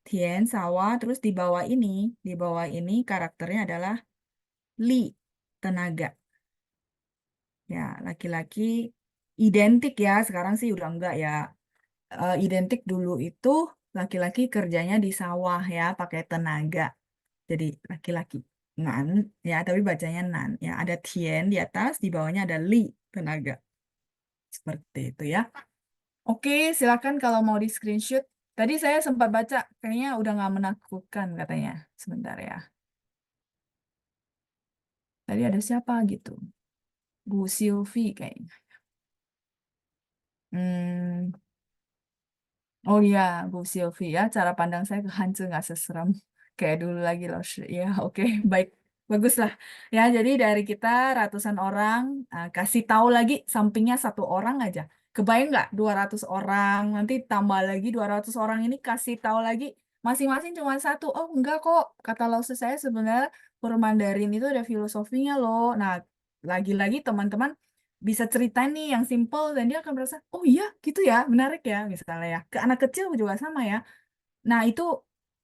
S1: Tien, sawah. Terus di bawah ini karakternya adalah Li, tenaga. Ya, laki-laki. identik ya, sekarang sih udah enggak ya. Identik dulu itu laki-laki kerjanya di sawah ya, pakai tenaga. Jadi laki-laki nan ya, tapi bacanya nan ya. Ada tien di atas, di bawahnya ada li, tenaga. Seperti itu ya. Oke, silakan kalau mau di screenshot. Tadi saya sempat baca, kayaknya udah nggak menakutkan katanya. Sebentar ya. Tadi ada siapa gitu? Bu Sylvie kayaknya. Hmm, oh iya, Bu Sylvie ya. Cara pandang saya ke Hanzi nggak seseram kayak dulu lagi loh. Ya, oke, baik. Bagus lah. Ya, jadi dari kita ratusan orang, kasih tahu lagi sampingnya satu orang aja. Kebayang nggak 200 orang, nanti tambah lagi 200 orang ini kasih tahu lagi masing-masing cuma satu. Oh, enggak kok. Kata Lause saya sebenarnya huruf Mandarin itu ada filosofinya loh. Nah, lagi-lagi teman-teman bisa cerita nih yang simple dan dia akan merasa, oh iya gitu ya, menarik ya misalnya ya. Ke anak kecil juga sama ya. Nah itu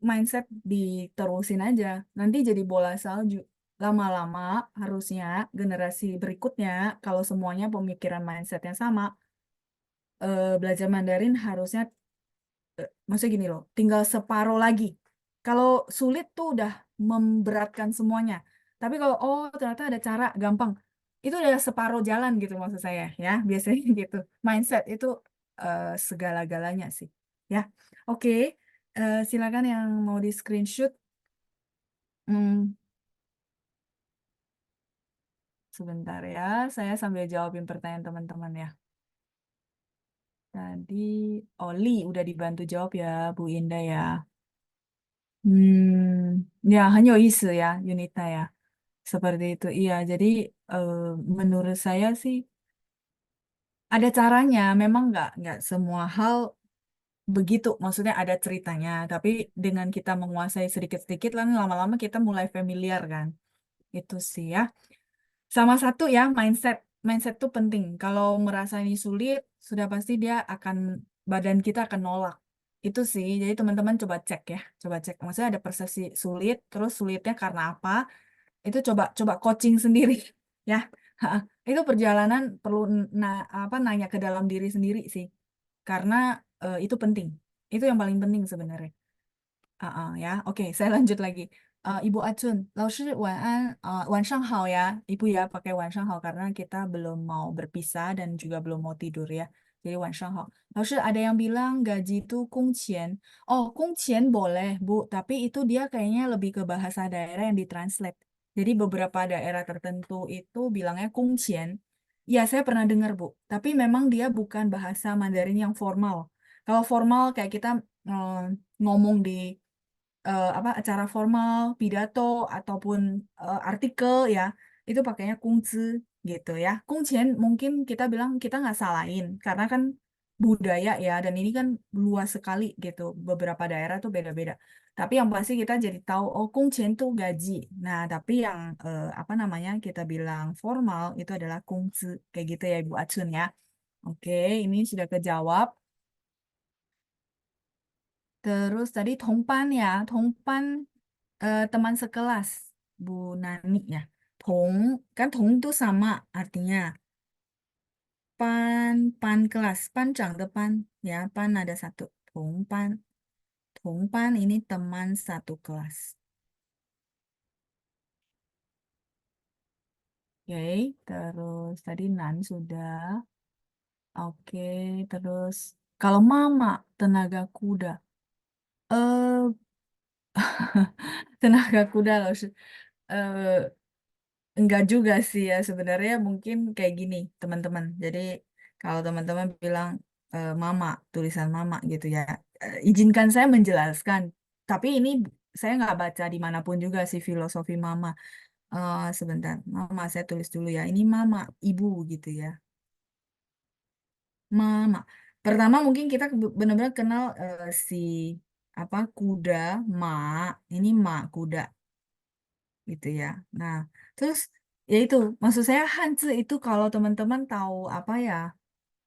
S1: mindset diterusin aja. Nanti jadi bola salju. Lama-lama harusnya generasi berikutnya kalau semuanya pemikiran mindsetnya sama, belajar Mandarin harusnya maksudnya gini loh, tinggal separuh lagi. Kalau sulit tuh udah memberatkan semuanya. Tapi kalau oh ternyata ada cara gampang, itu udah separuh jalan gitu maksud saya ya. Biasanya gitu. Mindset itu segala-galanya sih. Ya, oke. Silakan yang mau di screenshot. Hmm, sebentar ya, saya sambil jawabin pertanyaan teman-teman ya. Tadi Oli udah dibantu jawab ya, Bu Indah ya. Ya, hanya isu ya, Yunita ya. Seperti itu, iya. Jadi eh, menurut saya sih ada caranya. Memang nggak semua hal begitu. Maksudnya ada ceritanya. Tapi dengan kita menguasai sedikit-sedikit, kan lama-lama kita mulai familiar kan. Itu sih ya. Sama satu ya, mindset. Mindset tuh penting. Kalau merasa ini sulit, sudah pasti dia akan, badan kita akan nolak. Itu sih. Jadi teman-teman coba cek ya. Coba cek. Maksudnya ada persepsi sulit, terus sulitnya karena apa? Itu coba coba coaching sendiri ya. Ha, itu perjalanan perlu apa nanya ke dalam diri sendiri sih karena itu penting, itu yang paling penting sebenarnya. Ya, oke, saya lanjut lagi. Ibu Acun, 老师晚安, 晚上好 ya, Ibu ya, pakai 晚上好 karena kita belum mau berpisah dan juga belum mau tidur ya. Jadi 晚上好. 老师, ada yang bilang gaji itu 工钱. Oh, 工钱 boleh, Bu, tapi itu dia kayaknya lebih ke bahasa daerah yang ditranslate. Jadi beberapa daerah tertentu itu bilangnya 工钱. Ya, saya pernah dengar, Bu. Tapi memang dia bukan bahasa Mandarin yang formal. Kalau formal kayak kita eh, ngomong di apa acara formal, pidato ataupun artikel ya, itu pakainya kungzi gitu ya. Kungcian mungkin kita bilang kita nggak salahin karena kan budaya ya dan ini kan luas sekali gitu. Beberapa daerah tuh beda-beda. Tapi yang pasti kita jadi tahu oh kungcian tuh gaji. Nah, tapi yang apa namanya kita bilang formal itu adalah kungzi kayak gitu ya Ibu Acun ya. Oke, ini sudah kejawab. Terus tadi Tongpan ya, Tongpan teman sekelas Bu Nani ya. Tong kan Tong itu sama artinya pan pan kelas pan chang de pan ya pan ada satu Tongpan ini teman satu kelas. Oke, terus tadi Nan sudah. Oke, terus kalau Mama tenaga kuda. Eh tenaga kuda loh. Enggak juga sih ya sebenarnya mungkin kayak gini teman-teman. Jadi kalau teman-teman bilang mama, tulisan mama gitu ya. Izinkan saya menjelaskan. Tapi ini saya nggak baca dimanapun juga sih filosofi mama. Sebentar, mama saya tulis dulu ya. Ini mama, ibu gitu ya. Mama. Pertama mungkin kita benar-benar kenal si apa kuda, ma. Ini ma kuda gitu ya. Nah, terus ya itu maksud saya Hanzi itu kalau teman-teman tahu apa ya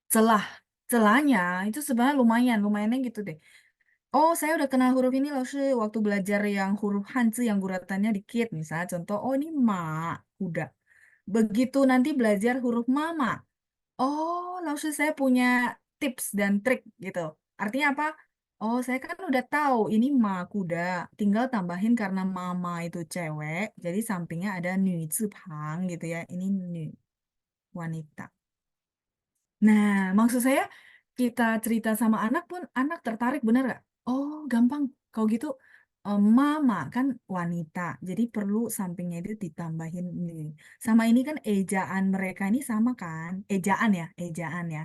S1: celah celahnya itu sebenarnya lumayan lumayannya gitu deh. Oh, saya udah kenal huruf ini loh sih waktu belajar yang huruf Hanzi yang guratannya dikit misalnya contoh oh ini ma kuda. Begitu nanti belajar huruf mama. Oh, langsung saya punya tips dan trik gitu. Artinya apa? Oh, saya kan udah tahu ini ma kuda. Tinggal tambahin karena mama itu cewek, jadi sampingnya ada pang gitu ya. Ini nu, wanita. Nah, maksud saya kita cerita sama anak pun anak tertarik bener gak? Oh, gampang. Kalau gitu mama kan wanita, jadi perlu sampingnya itu ditambahin ini. Sama ini kan ejaan mereka ini sama kan? Ejaan ya.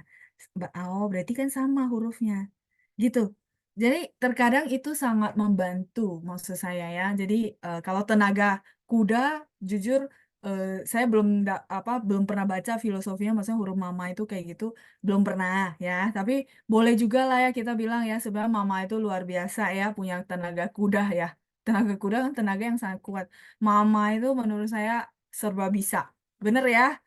S1: Oh, berarti kan sama hurufnya. Gitu. Jadi terkadang itu sangat membantu maksud saya ya. Jadi kalau tenaga kuda, jujur saya belum pernah baca filosofinya, maksudnya huruf mama itu kayak gitu, belum pernah ya. Tapi boleh juga lah ya kita bilang ya, sebenarnya mama itu luar biasa ya, punya tenaga kuda ya. Tenaga kuda kan tenaga yang sangat kuat. Mama itu menurut saya serba bisa. Bener ya,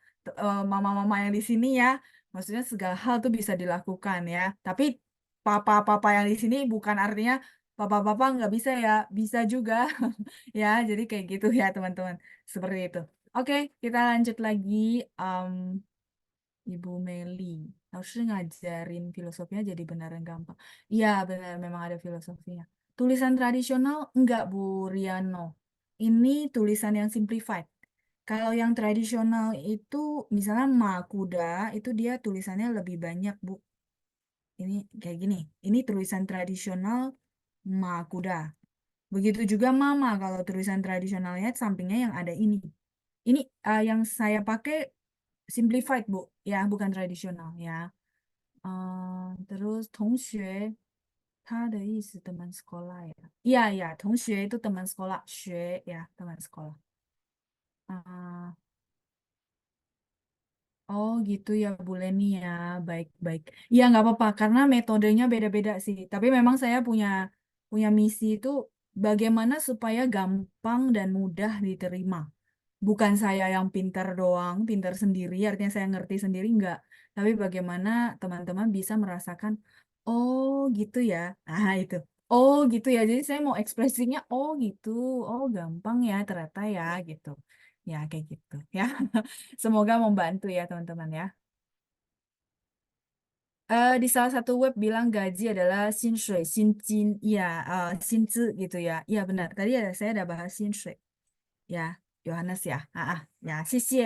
S1: mama-mama yang di sini ya. Maksudnya segala hal tuh bisa dilakukan ya. Tapi papa-papa yang di sini bukan artinya papa-papa nggak bisa ya, bisa juga. Ya, jadi kayak gitu ya teman-teman. Seperti itu. Oke, kita lanjut lagi. Em, Ibu Meli. Harusnya ngajarin filosofinya jadi beneran gampang. Iya, benar. Memang ada filosofinya. Tulisan tradisional enggak, Bu Riano. Ini tulisan yang simplified. Kalau yang tradisional itu, misalnya Makuda, itu dia tulisannya lebih banyak, Bu. Ini kayak gini. Ini tulisan tradisional Makuda. Begitu juga Mama, kalau tulisan tradisionalnya sampingnya yang ada ini. Ini yang saya pakai simplified, Bu. Ya, bukan tradisional ya. Terus 同学, 他的意思 teman sekolah ya. Iya, ya, 同学 itu teman sekolah. 学 ya, teman sekolah. Eh, Oh gitu ya Bu Leni ya, baik-baik. Iya nggak apa-apa, karena metodenya beda-beda sih. Tapi memang saya punya punya misi itu bagaimana supaya gampang dan mudah diterima. Bukan saya yang pintar doang, pintar sendiri, artinya saya ngerti sendiri enggak. Tapi bagaimana teman-teman bisa merasakan, oh gitu ya. Ah itu. Oh gitu ya. Jadi saya mau ekspresinya, oh gitu. Oh gampang ya ternyata ya gitu. Ya kayak gitu ya. Semoga membantu ya teman-teman ya. Di salah satu web bilang gaji adalah 薪水, 薪金, ya, 薪资 gitu ya. Iya benar. Tadi saya ada bahas 薪水. Ya, Yohanes ya. Ya, sisi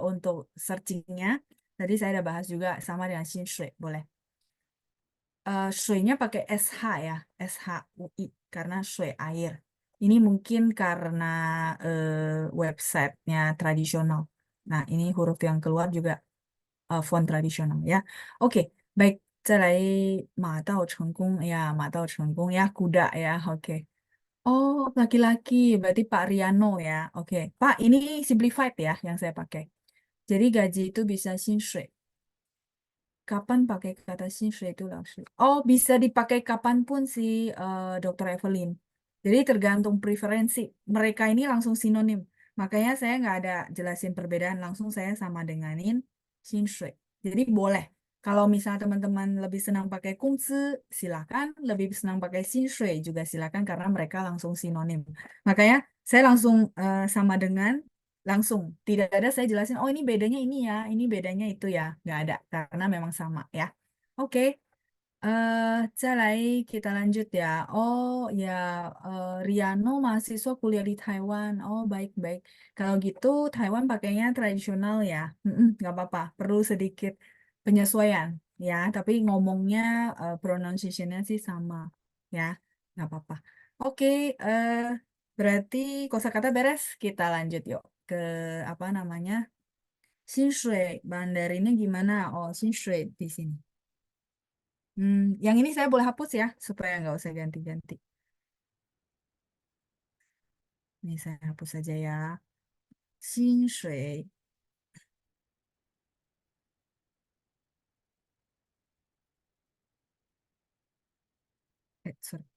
S1: untuk searchingnya. Tadi saya ada bahas juga sama dengan 薪水, boleh. 水nya pakai SH ya, SHUI karena 水 air. Ini mungkin karena websitenya tradisional. Nah, ini huruf yang keluar juga font tradisional ya. Oke, baik. 再来马到成功 ya, 马到成功 ya, kuda ya. Oke. Oh, laki-laki. Berarti Pak Riano ya. Oke. Pak, ini simplified ya yang saya pakai. Jadi gaji itu bisa 薪水. Kapan pakai kata 薪水 itu langsung? Oh, bisa dipakai kapanpun sih, Dokter Evelyn. Jadi tergantung preferensi. Mereka ini langsung sinonim. Makanya saya nggak ada jelasin perbedaan. Langsung saya sama denganin 薪水. Jadi boleh. Kalau misalnya teman-teman lebih senang pakai 工资, silakan. Lebih senang pakai 薪水 juga silakan karena mereka langsung sinonim. Makanya saya langsung sama dengan langsung tidak ada saya jelasin oh ini bedanya ini ya ini bedanya itu ya nggak ada karena memang sama ya oke再来kita lanjut ya oh ya Riano mahasiswa kuliah di Taiwan oh baik baik kalau gitu Taiwan pakainya tradisional ya nggak apa-apa perlu sedikit penyesuaian ya tapi ngomongnya pronunciation-nya sih sama ya nggak apa-apa oke eh, berarti kosakata beres kita lanjut yuk ke apa namanya 薪水 Mandarinnya gimana? Oh, 薪水 di sini. Yang ini saya boleh hapus ya supaya nggak usah ganti-ganti. Ini saya hapus saja ya. 薪水, sorry.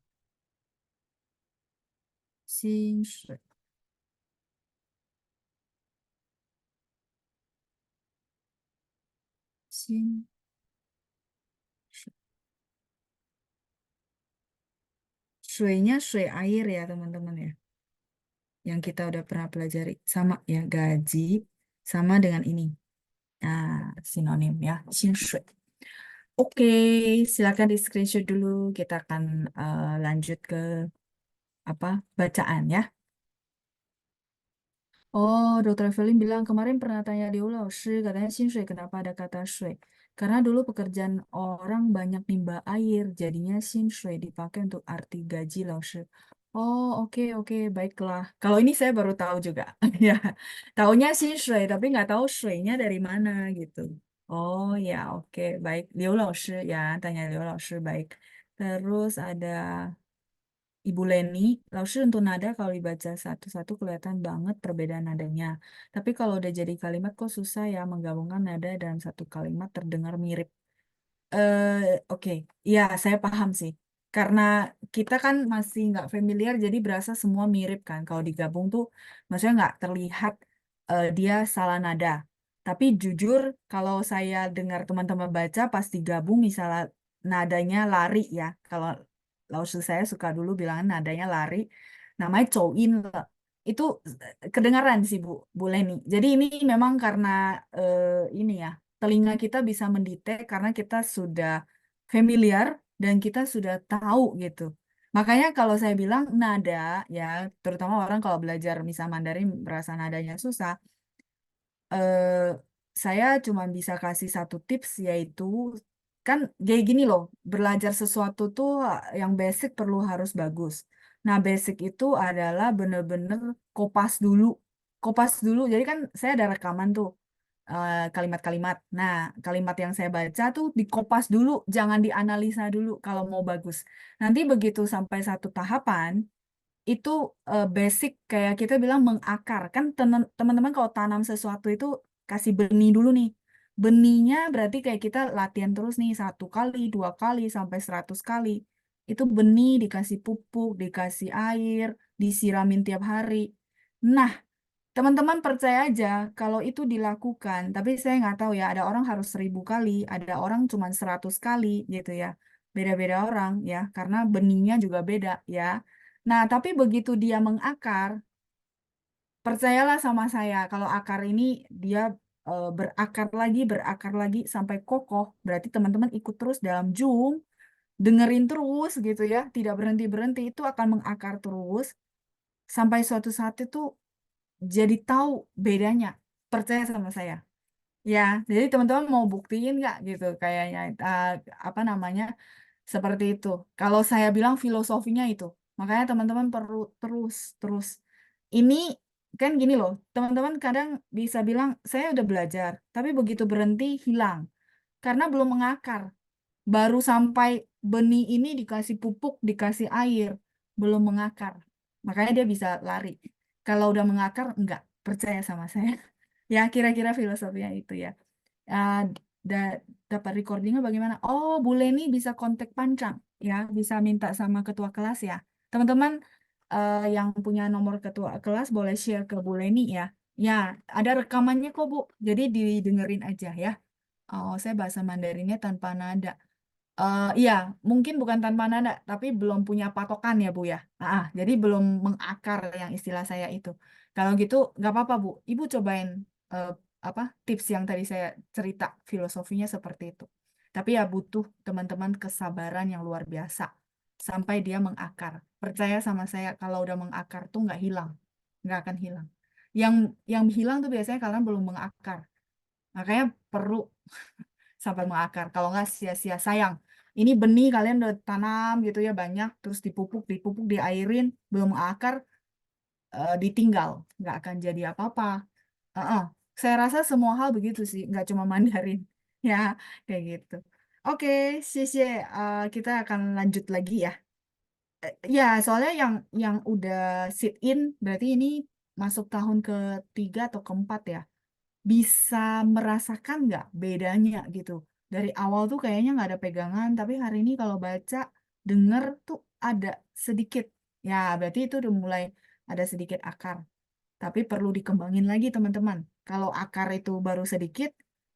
S1: 薪水, 薪 水nya 水 air ya teman-teman ya. Yang kita udah pernah pelajari sama ya gaji sama dengan ini. Nah, sinonim ya, 薪水. Oke, silakan di screenshot dulu. Kita akan lanjut ke apa bacaan ya. Oh, Dokter Evelyn bilang kemarin pernah tanya Liu Laoshi, katanya 薪水 kenapa ada kata shui? Karena dulu pekerjaan orang banyak nimba air, jadinya 薪水 dipakai untuk arti gaji Laoshi. Oh, oke, oke, baiklah. Kalau ini saya baru tahu juga. Ya, taunya 薪水, tapi nggak tahu shui-nya dari mana gitu. Oh ya, oke, baik. Liu Laoshi ya, tanya Liu Laoshi, baik. Terus ada Ibu Leni, Laoshi untuk nada kalau dibaca satu-satu kelihatan banget perbedaan nadanya. Tapi kalau udah jadi kalimat kok susah ya menggabungkan nada dalam satu kalimat terdengar mirip. Eh, oke, ya saya paham sih. Karena kita kan masih nggak familiar, jadi berasa semua mirip kan. Kalau digabung tuh, maksudnya nggak terlihat dia salah nada. Tapi jujur, kalau saya dengar teman-teman baca, pas digabung misalnya nadanya lari ya. Kalau laus saya suka dulu bilang nadanya lari, namanya Chouin. Itu kedengaran sih Bu Leni. Jadi ini memang karena ini ya telinga kita bisa mendetek karena kita sudah familiar dan kita sudah tahu gitu. Makanya kalau saya bilang nada ya, terutama orang kalau belajar misal Mandarin merasa nadanya susah, eh, saya cuma bisa kasih satu tips yaitu kan kayak gini loh, belajar sesuatu tuh yang basic perlu harus bagus. Nah, basic itu adalah bener-bener kopas dulu. Kopas dulu. Jadi kan saya ada rekaman tuh kalimat-kalimat. Nah, kalimat yang saya baca tuh dikopas dulu, jangan dianalisa dulu kalau mau bagus. Nanti begitu sampai satu tahapan, itu basic kayak kita bilang mengakar. Kan teman-teman kalau tanam sesuatu itu kasih benih dulu nih. Benihnya berarti kayak kita latihan terus nih 1 kali, 2 kali, sampai 100 kali. Itu benih dikasih pupuk, dikasih air, disiramin tiap hari. Nah, teman-teman percaya aja kalau itu dilakukan, tapi saya nggak tahu ya, ada orang harus 1000 kali, ada orang cuma 100 kali gitu ya. Beda-beda orang ya, karena benihnya juga beda ya. Nah, tapi begitu dia mengakar, percayalah sama saya, kalau akar ini dia berakar lagi sampai kokoh, berarti teman-teman ikut terus dalam Zoom, dengerin terus gitu ya, tidak berhenti-berhenti, itu akan mengakar terus sampai suatu saat itu jadi tahu bedanya. Percaya sama saya. Ya, jadi teman-teman mau buktiin nggak gitu kayaknya apa namanya seperti itu. Kalau saya bilang filosofinya itu, makanya teman-teman perlu terus terus. Ini kan gini loh, teman-teman kadang bisa bilang saya udah belajar, tapi begitu berhenti hilang karena belum mengakar. Baru sampai benih ini dikasih pupuk, dikasih air, belum mengakar. Makanya dia bisa lari. Kalau udah mengakar, enggak. Percaya sama saya. Ya, kira-kira filosofinya itu ya. Ah, da- dapat recordingnya bagaimana? Oh, Bu Leni bisa kontak Pancang. Ya, bisa minta sama ketua kelas ya. Teman-teman yang punya nomor ketua kelas boleh share ke Bu Leni ya. Ya, ada rekamannya kok, Bu. Jadi didengerin aja ya. Oh, saya bahasa Mandarinnya tanpa nada. Iya, mungkin bukan tanpa nada, tapi belum punya patokan ya, Bu ya. Jadi belum mengakar yang istilah saya itu. Kalau gitu, nggak apa-apa, Bu. Ibu cobain eh, apa tips yang tadi saya cerita, filosofinya seperti itu. Tapi ya butuh teman-teman kesabaran yang luar biasa sampai dia mengakar. Percaya sama saya, kalau udah mengakar tuh nggak hilang, nggak akan hilang. Yang yang hilang tuh biasanya kalian belum mengakar. Makanya perlu sampai mengakar. Kalau nggak sia-sia sayang. Ini benih kalian udah tanam gitu ya banyak, terus dipupuk, dipupuk, diairin, belum mengakar, ditinggal, nggak akan jadi apa-apa. Heeh. Saya rasa semua hal begitu sih, nggak cuma Mandarin, ya kayak gitu. Oke, Sisi, kita akan lanjut lagi ya. Ya, soalnya yang udah sit in berarti ini masuk tahun ketiga atau keempat ya. Bisa merasakan nggak bedanya gitu. Dari awal tuh kayaknya nggak ada pegangan, tapi hari ini kalau baca, denger tuh ada sedikit. Ya, berarti itu udah mulai ada sedikit akar. Tapi perlu dikembangin lagi teman-teman. Kalau akar itu baru sedikit,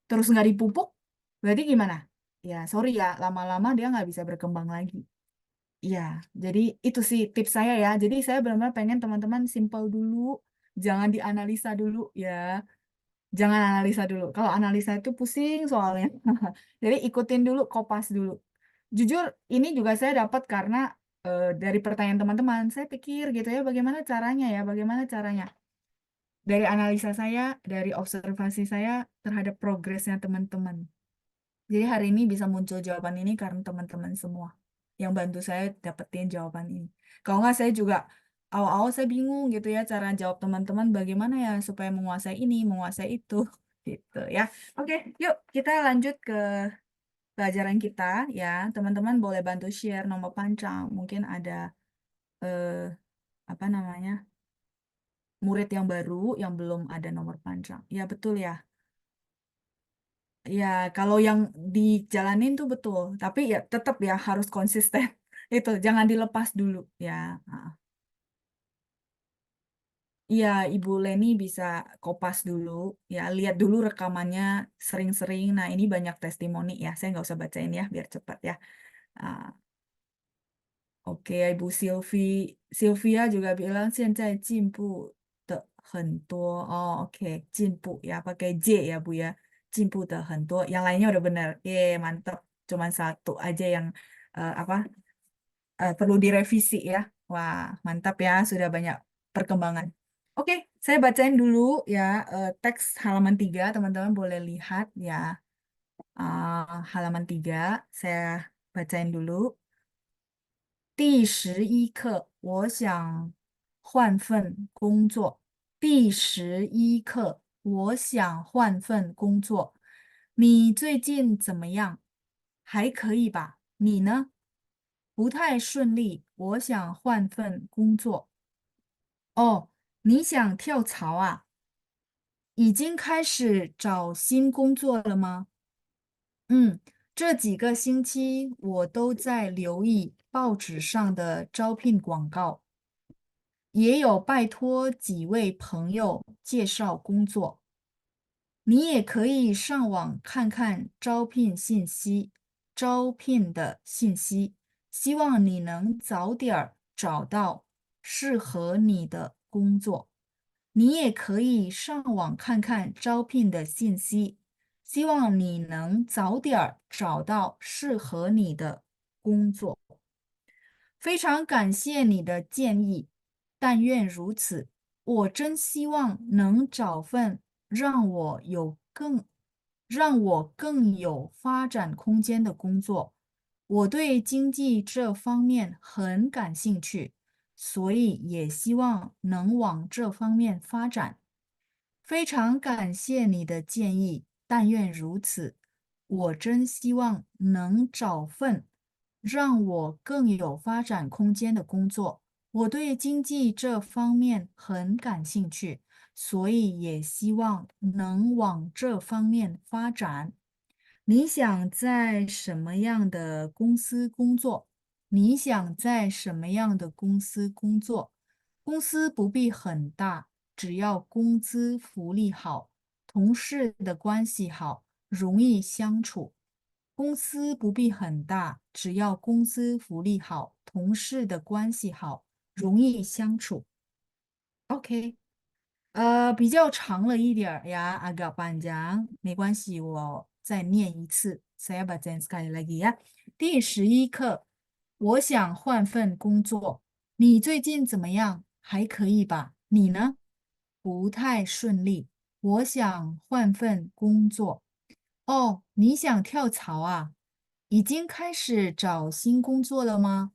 S1: terus nggak dipupuk, berarti gimana? Ya, sorry ya, lama-lama dia nggak bisa berkembang lagi. Iya, jadi itu sih tips saya ya. Jadi saya benar-benar pengen teman-teman simple dulu, jangan dianalisa dulu ya. Jangan analisa dulu. Kalau analisa itu pusing soalnya. Jadi ikutin dulu, kopas dulu. Jujur, ini juga saya dapat karena dari pertanyaan teman-teman. Saya pikir gitu ya, bagaimana caranya ya, bagaimana caranya. Dari analisa saya, dari observasi saya terhadap progresnya teman-teman. Jadi hari ini bisa muncul jawaban ini karena teman-teman semua yang bantu saya dapetin jawaban ini. Kalau nggak saya juga awal-awal saya bingung gitu ya cara jawab teman-teman bagaimana ya supaya menguasai ini, menguasai itu gitu ya. Oke, yuk kita lanjut ke pelajaran kita ya. Teman-teman boleh bantu share nomor pancang. Mungkin ada eh, apa namanya? Murid yang baru yang belum ada nomor pancang. Ya betul ya. Ya, kalau yang dijalanin tuh betul, tapi ya tetap ya harus konsisten. Itu jangan dilepas dulu ya. Nah, iya, Ibu Leni bisa kopas dulu, ya lihat dulu rekamannya sering-sering. Nah, ini banyak testimoni ya, saya nggak usah bacain ya, biar cepat ya. Ah, oke, Ibu Sylvia juga bilang 现在进步的很多. Oh, oke, 进步 ya, pakai J ya Bu ya. 进步的很多. Yang lainnya udah benar. Mantap. Cuman satu aja yang apa perlu direvisi ya. Wah, mantap ya, sudah banyak perkembangan. Oke, saya bacain dulu ya teks halaman 3, teman-teman boleh lihat ya. Halaman 3, saya bacain dulu. 第11课，我想换份工作。第11课，我想换份工作。你最近怎么样？还可以吧？你呢？不太顺利，我想换份工作。哦，你想跳槽啊？已经开始找新工作了吗？嗯，这几个星期我都在留意报纸上的招聘广告，也有拜托几位朋友介绍工作。你也可以上网看看招聘的信息，希望你能早点儿找到适合你的工作。你也可以上网看看招聘的信息，希望你能早点儿找到适合你的工作。非常感谢你的建议，但愿如此。我真希望能找份让我有更让我更有发展空间的工作。我对经济这方面很感兴趣，所以也希望能往这方面发展。非常感谢你的建议，但愿如此。我真希望能找份让我更有发展空间的工作。我对经济这方面很感兴趣，所以也希望能往这方面发展。你想在什么样的公司工作？你想在什么样的公司工作？公司不必很大，只要工资福利好，同事的关系好，容易相处。公司不必很大，只要工资福利好，同事的关系好，容易相处。OK，比较长了一点儿呀，agak panjang，没关系，我再念一次。Saya bacain sekali lagi ya。第11课，我想换份工作。你最近怎么样？还可以吧？你呢？不太顺利。我想换份工作。哦，你想跳槽啊？已经开始找新工作了吗？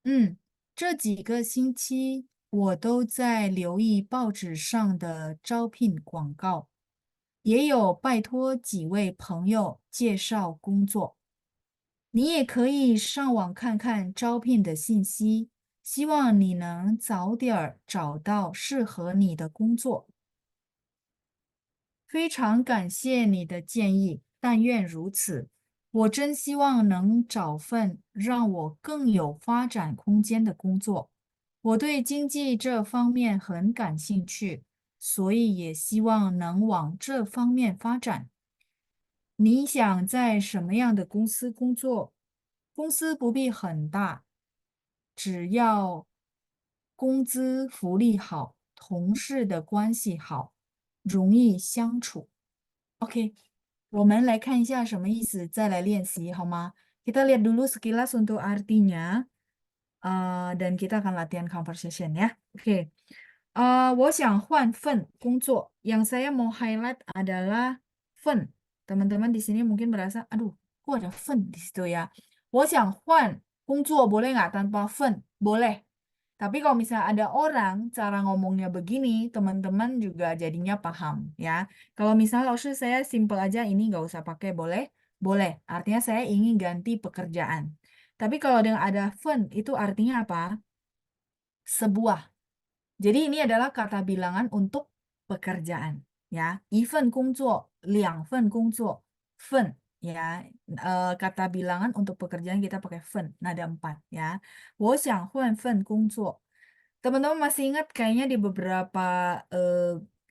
S1: 嗯。这几个星期，我都在留意报纸上的招聘广告，也有拜托几位朋友介绍工作。你也可以上网看看招聘的信息，希望你能早点儿找到适合你的工作。非常感谢你的建议，但愿如此。我真希望能找份让我更有发展空间的工作。我对经济这方面很感兴趣，所以也希望能往这方面发展。你想在什么样的公司工作？公司不必很大，只要工资福利好，同事的关系好，容易相处。Oke, 我们来看一下什么意思，再来练习好吗? Kita lihat dulu sekilas untuk artinya, dan kita akan latihan conversation ya. Oke. 我想换份工作. Yang saya mau highlight adalah 份. Teman-teman di sini mungkin merasa, aduh, kok ada 份 di situ ya? 我想换工作 boleh nggak tanpa 份? Boleh. Tapi kalau misalnya ada orang cara ngomongnya begini, teman-teman juga jadinya paham ya. Kalau misalnya langsung saya simple aja ini nggak usah pakai boleh, boleh. Artinya saya ingin ganti pekerjaan. Tapi kalau dengan ada fun itu artinya apa? Sebuah. Jadi ini adalah kata bilangan untuk pekerjaan ya. 一份工作, 两份工作, 份 ya. Kata bilangan untuk pekerjaan kita pakai 份, nada 4 ya. 我想换份工作. Teman-teman masih ingat kayaknya di beberapa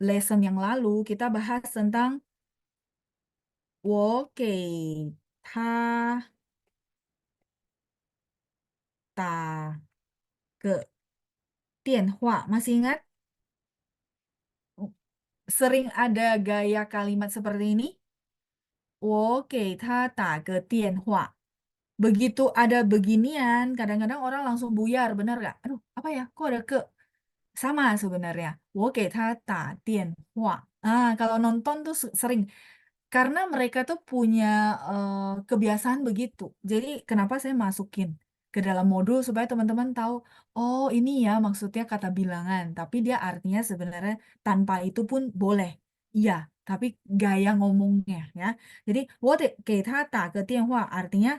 S1: lesson yang lalu kita bahas tentang 我给他打个电话. Masih ingat? Sering ada gaya kalimat seperti ini. 我给他打个电话. Begitu ada beginian, kadang-kadang orang langsung buyar, benar nggak? Aduh, apa ya? Kok ada ke? Sama sebenarnya. 我给他打电话. Kalau nonton tuh sering. Karena mereka tuh punya kebiasaan begitu. Jadi kenapa saya masukin ke dalam modul supaya teman-teman tahu, oh ini ya maksudnya kata bilangan. Tapi dia artinya sebenarnya tanpa itu pun boleh. Iya, tapi gaya ngomongnya ya. Jadi 我得给他打个电话 artinya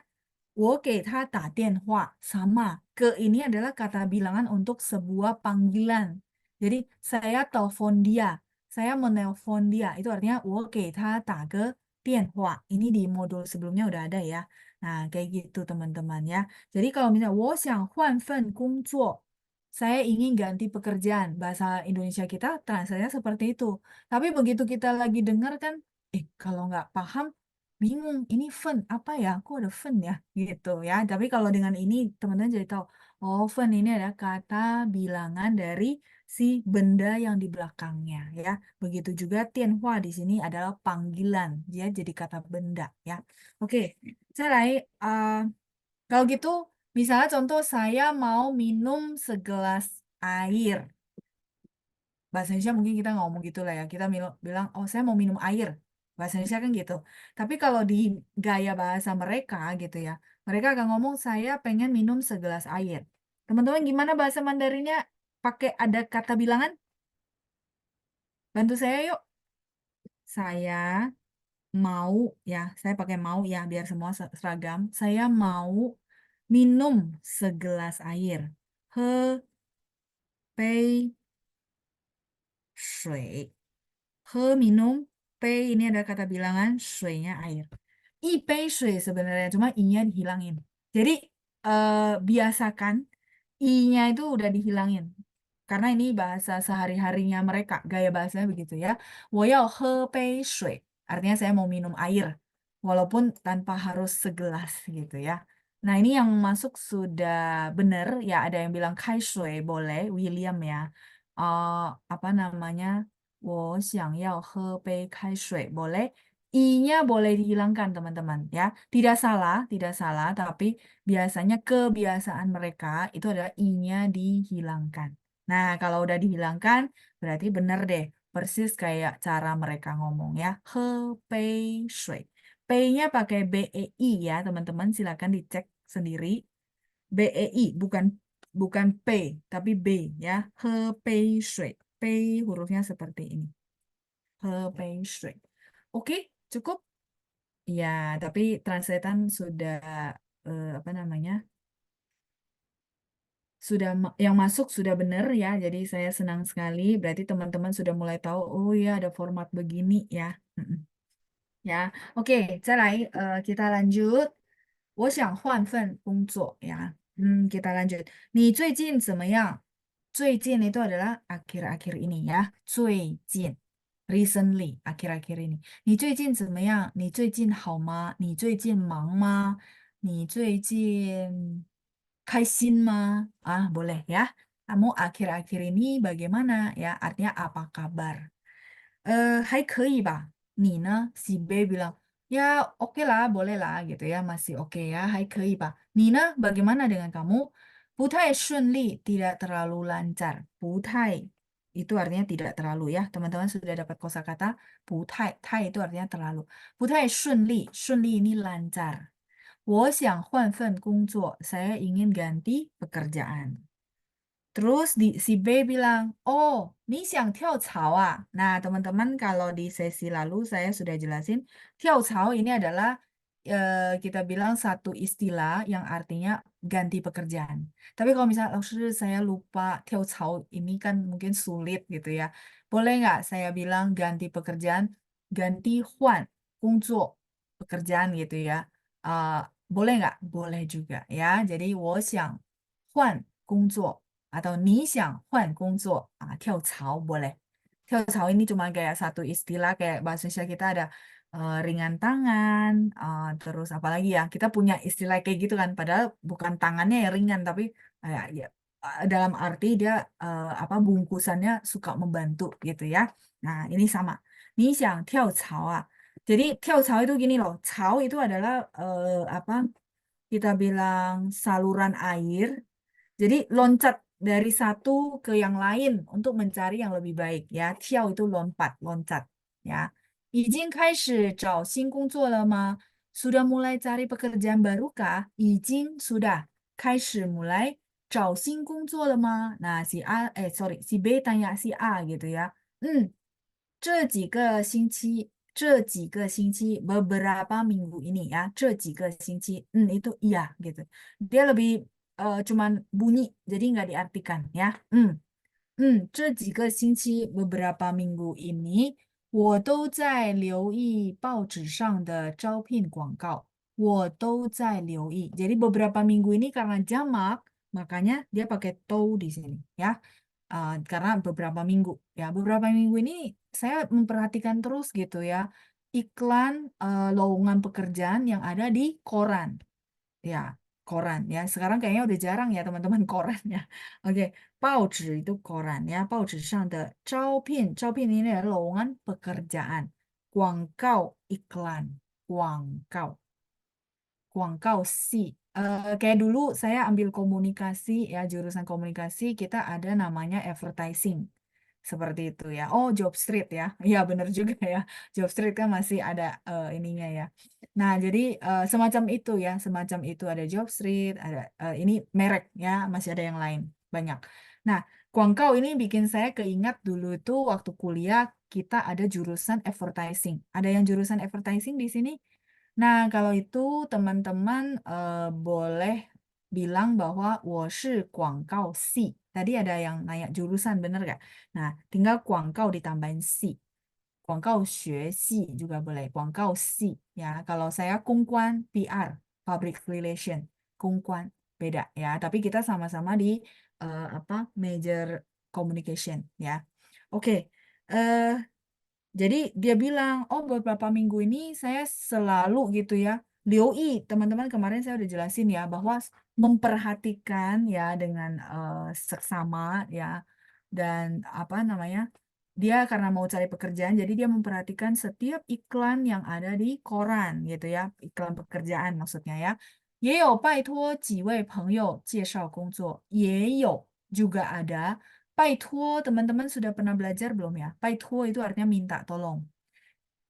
S1: 我给他打电话 sama. Ke ini adalah kata bilangan untuk sebuah panggilan. Jadi saya telepon dia. Saya menelpon dia. Itu artinya 我给他打个电话. Ini di modul sebelumnya udah ada ya. Nah, kayak gitu teman-teman ya. Jadi kalau misalnya 我想换份工作, saya ingin ganti pekerjaan. Bahasa Indonesia kita translate seperti itu. Tapi begitu kita lagi dengar kan, kalau nggak paham, bingung, ini fun apa ya? Kok ada fun ya? Gitu ya. Tapi kalau dengan ini teman-teman jadi tahu, oh fun ini ada kata bilangan dari si benda yang di belakangnya ya. Begitu juga tianhua di sini adalah panggilan, dia jadi kata benda ya. Oke, saya kalau gitu misalnya contoh saya mau minum segelas air. Bahasa Indonesia mungkin kita ngomong gitu lah ya. Kita bilang, oh saya mau minum air. Bahasa Indonesia kan gitu. Tapi kalau di gaya bahasa mereka gitu ya, mereka akan ngomong saya pengen minum segelas air. Teman-teman gimana bahasa Mandarinnya? Pakai ada kata bilangan? Bantu saya yuk. Saya mau ya, saya pakai mau ya biar semua seragam. Saya mau minum segelas air. He, pei, shui. He minum, pei ini ada kata bilangan, shui-nya air. Ipei shui sebenarnya, cuma i-nya dihilangin. Jadi biasakan i-nya itu udah dihilangin. Karena ini bahasa sehari-harinya mereka, gaya bahasanya begitu ya. 我要喝杯水, artinya saya mau minum air. Walaupun tanpa harus segelas gitu ya. Nah ini yang masuk sudah benar, ya ada yang bilang 开水 boleh, William ya. Apa namanya? 我想要喝杯开水 boleh. I-nya boleh dihilangkan teman-teman ya. Tidak salah, tidak salah, tapi biasanya kebiasaan mereka itu adalah I-nya dihilangkan. Nah, kalau udah dihilangkan berarti benar deh. Persis kayak cara mereka ngomong ya. He pei shui. Pei-nya pakai B-E-I ya, teman-teman. Silakan dicek sendiri. B-E-I bukan bukan P tapi B ya. He pei shui. Pei hurufnya seperti ini. He pei shui. Oke, cukup? Ya, tapi translatean sudah apa namanya? Sudah yang masuk sudah benar ya. Jadi saya senang sekali. Berarti teman-teman sudah mulai tahu, oh ya ada format begini ya. Mm-mm. Ya, oke, 再来, kita lanjut. 我想换份工作 ya. Kita lanjut. 你最近怎么样? 最近 itu adalah akhir-akhir ini ya. 最近 recently, akhir-akhir ini. 你最近怎么样? 你最近好吗? 你最近忙吗? 你最近开心吗? Boleh ya. Kamu akhir-akhir ini bagaimana ya? Artinya apa kabar? 还可以吧? Si B bilang, ya oke lah, boleh lah gitu ya, masih oke ya, hai kei ba. Nina, bagaimana dengan kamu? Butai shunli, tidak terlalu lancar. Butai itu artinya tidak terlalu ya. Teman-teman sudah dapat kosakata butai, tai itu artinya terlalu. Butai shunli, shunli ini lancar. 我想换份工作, saya ingin ganti pekerjaan. Terus si B bilang, oh, ini xiang tiao cao ah. Nah, teman-teman, kalau di sesi lalu saya sudah jelasin, tiao cao ini adalah kita bilang satu istilah yang artinya ganti pekerjaan. Tapi kalau misalnya, oh, saya lupa tiao cao ini kan mungkin sulit gitu ya. Boleh nggak saya bilang ganti pekerjaan, ganti huan, kungzuo, pekerjaan gitu ya. Eh, boleh nggak? Boleh juga ya. Jadi, 我想换工作 atau 你想换工作 跳槽boleh.跳槽ini cuma kayak satu istilah kayak bahasa Indonesia kita ada ringan tangan, terus apalagi ya kita punya istilah kayak gitu kan. Padahal bukan tangannya yang ringan tapi ya, dalam arti dia apa bungkusannya suka membantu gitu ya. Nah ini sama. 你想跳槽 ah. Jadi 跳槽 itu gini loh. 槽 itu adalah apa kita bilang saluran air jadi loncat dari satu ke yang lain untuk mencari yang lebih baik ya. Tiao itu lompat, loncat ya. 已经开始找新工作了吗? Sudah mulai cari pekerjaan baru kah? 已经 sudah. 开始 mulai 找新工作了吗? Nah, si B tanya si A gitu ya. 这几个星期 beberapa minggu ini ya, 这几个星期 itu iya gitu. Dia lebih cuman bunyi, jadi nggak diartikan ya. 这几个星期 beberapa minggu ini 我都在留意报纸上的招聘广告。我都在留意. Jadi beberapa minggu ini karena jamak, makanya dia pakai to di sini ya. Karena beberapa minggu ya, beberapa minggu ini saya memperhatikan terus gitu ya iklan lowongan pekerjaan yang ada di koran. Ya, koran ya. Sekarang kayaknya udah jarang ya teman-teman koran ya. Oke, 报纸 itu koran ya. 报纸上的招聘 ini adalah lowongan pekerjaan. 广告 iklan. 广告. 广告系. Kayak dulu saya ambil komunikasi ya, jurusan komunikasi kita ada namanya advertising. Seperti itu ya. Oh, job street ya. Iya, benar juga ya. Job street kan masih ada ininya ya. Nah, jadi semacam itu ya, semacam itu ada job street, ada ini merek ya, masih ada yang lain banyak. Nah, Guangkao ini bikin saya keingat dulu itu waktu kuliah kita ada jurusan advertising. Ada yang jurusan advertising di sini? Nah, kalau itu teman-teman boleh bilang bahwa 我是广告系. Tadi ada yang nanya jurusan, bener gak? Nah, tinggal 广告 ditambahin si. 广告学系 juga boleh. 广告系 ya. Kalau saya 公关 PR, Public Relation, 公关 beda ya. Tapi kita sama-sama di apa major communication ya. Oke. eh jadi dia bilang, oh beberapa minggu ini saya selalu gitu ya, lioi, teman-teman kemarin saya udah jelasin ya, bahwa memperhatikan ya dengan seksama ya, dan apa namanya, dia karena mau cari pekerjaan, jadi dia memperhatikan setiap iklan yang ada di koran gitu ya, iklan pekerjaan maksudnya ya. 也有拜托几位朋友介绍工作，也有 juga ada Paituo, teman-teman sudah pernah belajar belum ya? Paituo itu artinya minta tolong.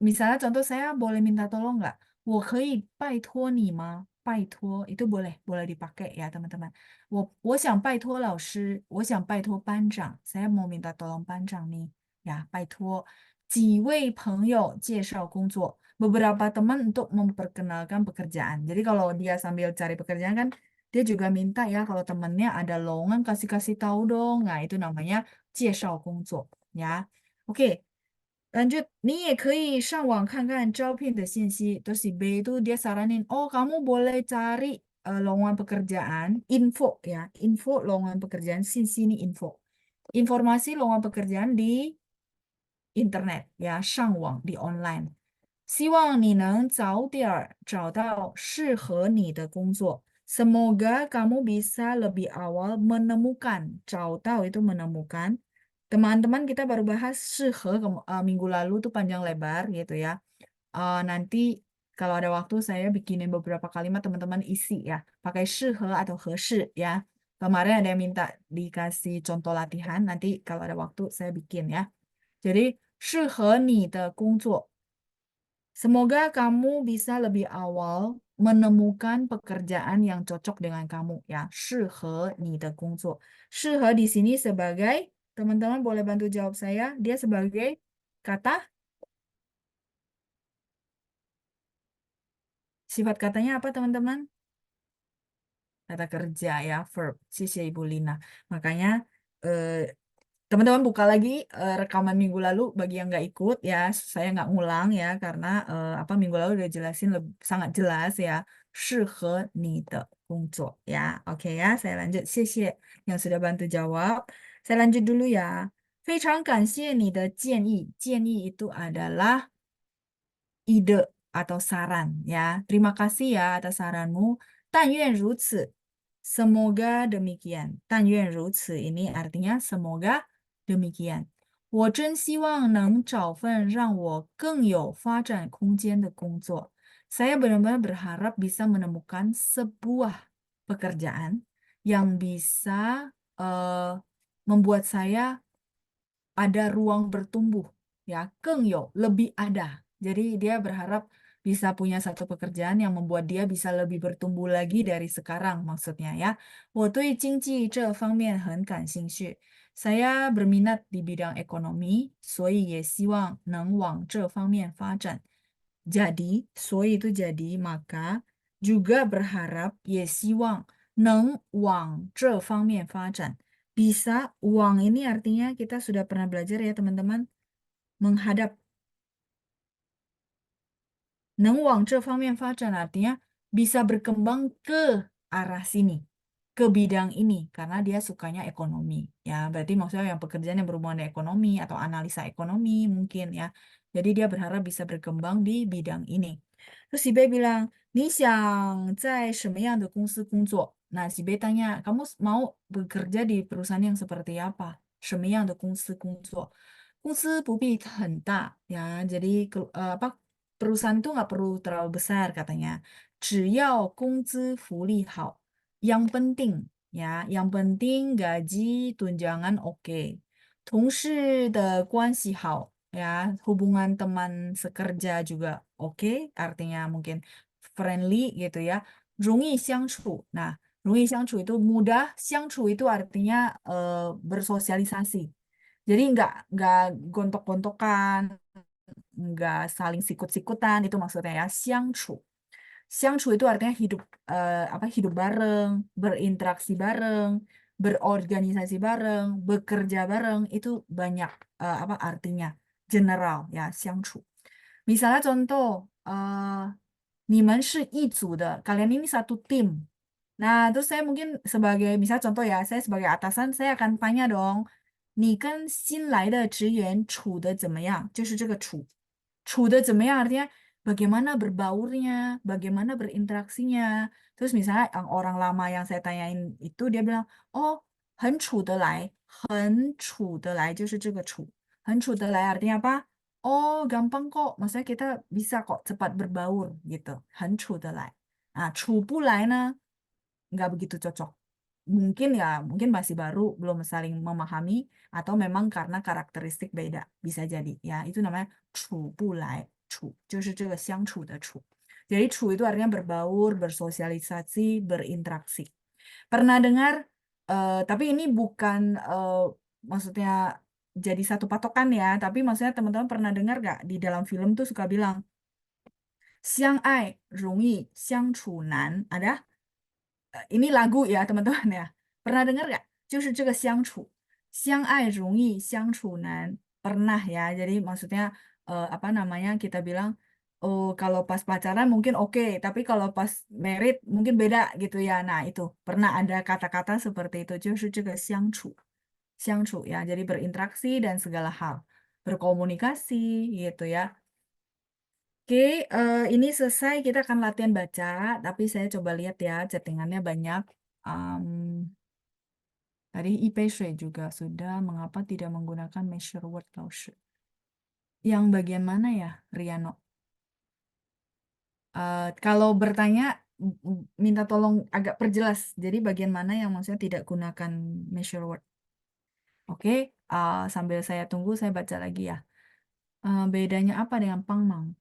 S1: Misalnya contoh saya boleh minta tolong nggak? 我可以拜托你吗? Itu boleh, boleh dipakai ya teman-teman. 我想拜托老师，我想拜托班长. Saya mau minta tolong 班长 nih. Ya, 拜托几位朋友介绍工作. Beberapa teman untuk memperkenalkan pekerjaan. Jadi kalau dia sambil cari pekerjaan kan dia juga minta ya kalau temennya ada lowongan kasih-kasih tahu dong. Nah, itu namanya 介绍工作 ya. Oke, lanjut, 你也可以上网看看招聘的信息. Terus si B itu dia saranin, oh kamu boleh cari lowongan pekerjaan, info ya, info lowongan pekerjaan, sini info. Informasi lowongan pekerjaan di internet ya, 上网 di online. 希望你能早点儿找到适合你的工作. Semoga kamu bisa lebih awal menemukan, 找到 itu menemukan, teman-teman kita baru bahas 适合 minggu lalu tuh panjang lebar gitu ya. Nanti kalau ada waktu saya bikinin beberapa kalimat teman-teman isi ya, pakai 适合 atau 合适 ya. Kemarin ada yang minta dikasih contoh latihan, nanti kalau ada waktu saya bikin ya. Jadi 适合你的工作 semoga kamu bisa lebih awal menemukan pekerjaan yang cocok dengan kamu ya. 适合你的工作适合 di sini sebagai, teman-teman boleh bantu jawab saya, dia sebagai kata, sifat katanya apa teman-teman? Kata kerja ya, verb. Sisi Ibu Lina. Makanya eh, teman-teman buka lagi rekaman minggu lalu bagi yang nggak ikut ya, saya nggak ngulang ya karena apa minggu lalu udah jelasin sangat jelas ya. 适合你的工作 ya. Oke ya, saya lanjut. 谢谢 yang sudah bantu jawab. Saya lanjut dulu ya. 非常感谢你的建议。建议itu adalah ide atau saran ya. Terima kasih ya atas saranmu. 但愿如此. Semoga demikian. 但愿如此 ini artinya semoga demikian. 我真希望能找份让我更有发展空间的工作. Saya benar-benar berharap bisa menemukan sebuah pekerjaan yang bisa membuat saya ada ruang bertumbuh ya, 更有 lebih ada. Jadi dia berharap bisa punya satu pekerjaan yang membuat dia bisa lebih bertumbuh lagi dari sekarang maksudnya ya. 我对经济这方面很感兴趣. Saya berminat di bidang ekonomi, 所以也希望能往这方面发展. Jadi, 所以 itu jadi, maka juga berharap, 也希望能往这方面发展. Bisa, uang ini artinya kita sudah pernah belajar ya teman-teman, menghadap. 能往这方面发展 artinya bisa berkembang ke arah sini, ke bidang ini, karena dia sukanya ekonomi. Ya, berarti maksudnya yang pekerjaan yang berhubungan dengan ekonomi atau analisa ekonomi mungkin ya. Jadi dia berharap bisa berkembang di bidang ini. Terus si B bilang, 你想在什么样的公司工作? Nah, si B tanya, kamu mau bekerja di perusahaan yang seperti apa? 什么样的公司工作? 公司不必很大 ya, jadi apa perusahaan itu nggak perlu terlalu besar katanya. 只要工资福利好, yang penting ya, yang penting gaji tunjangan oke. 同事的关系好 ya, hubungan teman sekerja juga oke, artinya mungkin friendly gitu ya. 容易相处. Nah, 容易相处 itu mudah, 相处 itu artinya bersosialisasi. Jadi nggak gontok-gontokan, nggak saling sikut-sikutan, itu maksudnya ya, 相处. 相处 itu artinya hidup apa hidup bareng, berinteraksi bareng, berorganisasi bareng, bekerja bareng, itu banyak apa artinya, general ya, 相处. Misalnya contoh, 你们是一组的, kalian ini satu tim. Nah, terus saya mungkin sebagai, misal contoh ya, saya sebagai atasan, saya akan tanya dong, 你跟新来的职员处得怎么样? 就是这个处得怎么样 artinya bagaimana berbaurnya, bagaimana berinteraksinya. Terus misalnya yang orang lama yang saya tanyain itu dia bilang, oh, 很处得来,很处得来artinya apa? Oh, gampang kok. Maksudnya kita bisa kok cepat berbaur gitu. 很处得来. Nah, 处不来 nggak begitu cocok. Mungkin ya, mungkin masih baru, belum saling memahami, atau memang karena karakteristik beda. Bisa jadi. Ya, itu namanya 处不来. 处就是这个相处的处. Jadi 处 itu artinya berbaur, bersosialisasi, berinteraksi. Pernah dengar, tapi ini bukan maksudnya jadi satu patokan ya, tapi maksudnya teman-teman pernah dengar gak di dalam film tuh suka bilang, 相爱容易相处难. Ada? Ini lagu ya teman-teman ya. Pernah dengar gak? 就是这个相处，相爱容易相处难. Pernah ya. Jadi maksudnya apa namanya kita bilang, oh kalau pas pacaran mungkin oke, tapi kalau pas married mungkin beda gitu ya. Nah itu pernah ada kata-kata seperti itu. 就是这个相处，相处 ya. Jadi berinteraksi dan segala hal, berkomunikasi gitu ya. Oke, ini selesai. Kita akan latihan baca, tapi saya coba lihat ya, chattingannya banyak. Em, Tadi 一杯水 juga sudah. Mengapa tidak menggunakan measure word 老师? Yang bagian mana ya, Riano? Kalau bertanya, minta tolong agak perjelas. Jadi bagian mana yang maksudnya tidak gunakan measure word? Oke, sambil saya tunggu, saya baca lagi ya. Bedanya apa dengan pangmang?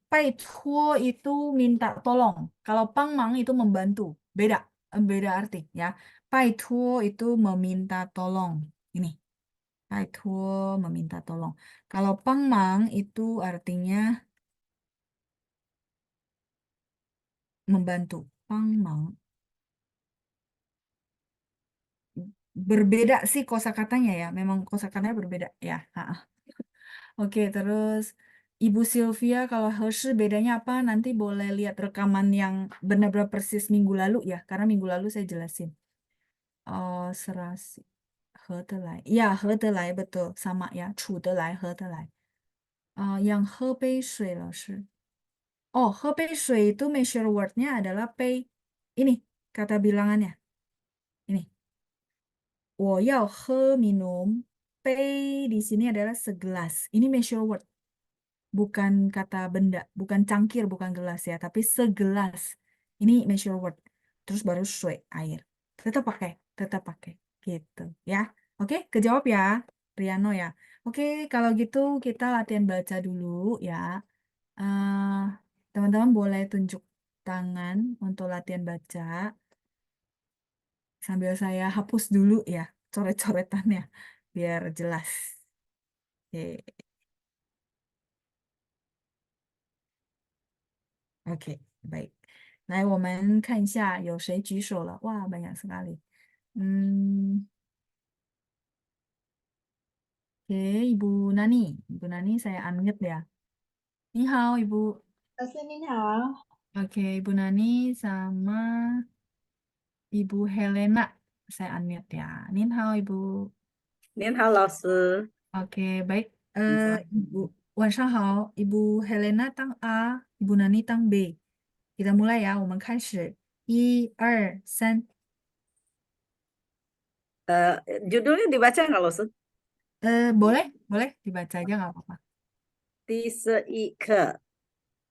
S1: Pai tuo itu minta tolong. Kalau pangmang itu membantu. Beda, beda arti ya. Pai tuo itu meminta tolong. Ini, pai tuo meminta tolong. Kalau pangmang itu artinya membantu. Pangmang. Berbeda sih kosakatanya ya. Memang kosakatanya berbeda ya. Oke, terus Ibu Sylvia kalau Hershey bedanya apa? Nanti boleh lihat rekaman yang benar-benar persis minggu lalu ya. Karena minggu lalu saya jelasin. Oh, serasi. Hedelai. Ya, hedelai betul. Sama ya. Chudelai, hedelai. Yang hebei shui 老师. Oh, hebei shui itu measure word-nya adalah pei. Ini kata bilangannya. Ini. 我要喝 minum. Pei di sini adalah segelas. Ini measure word. Bukan kata benda, bukan cangkir, bukan gelas ya, tapi segelas. Ini measure word. Terus baru shui, air. Tetap pakai gitu ya. Oke, kejawab ya, Riano ya. Oke, kalau gitu kita latihan baca dulu ya. Eh, Teman-teman boleh tunjuk tangan untuk latihan baca sambil saya hapus dulu ya coret-coretannya biar jelas. Oke. Oke, baik. 来，我们看一下有谁举手了。哇，banyak sekali. Hmm, oke, Ibu Nani. Ibu Nani saya unmute ya. Ni hao, Ibu.
S2: 老师您好，Oke,
S1: Ibu Nani sama Ibu Helena. Saya unmute ya. Ni hao, Ibu.
S2: 您好，老师。
S1: Oke, baik.
S2: 晚上
S1: Ibu, 晚上好. Ibu Helena 当 A, Ibu Nani 当 B. Kita mulai ya, 我们开始。一二三。
S2: judulnya dibaca nggak, 老师？boleh
S1: dibaca aja nggak apa-apa.
S2: 第十一课，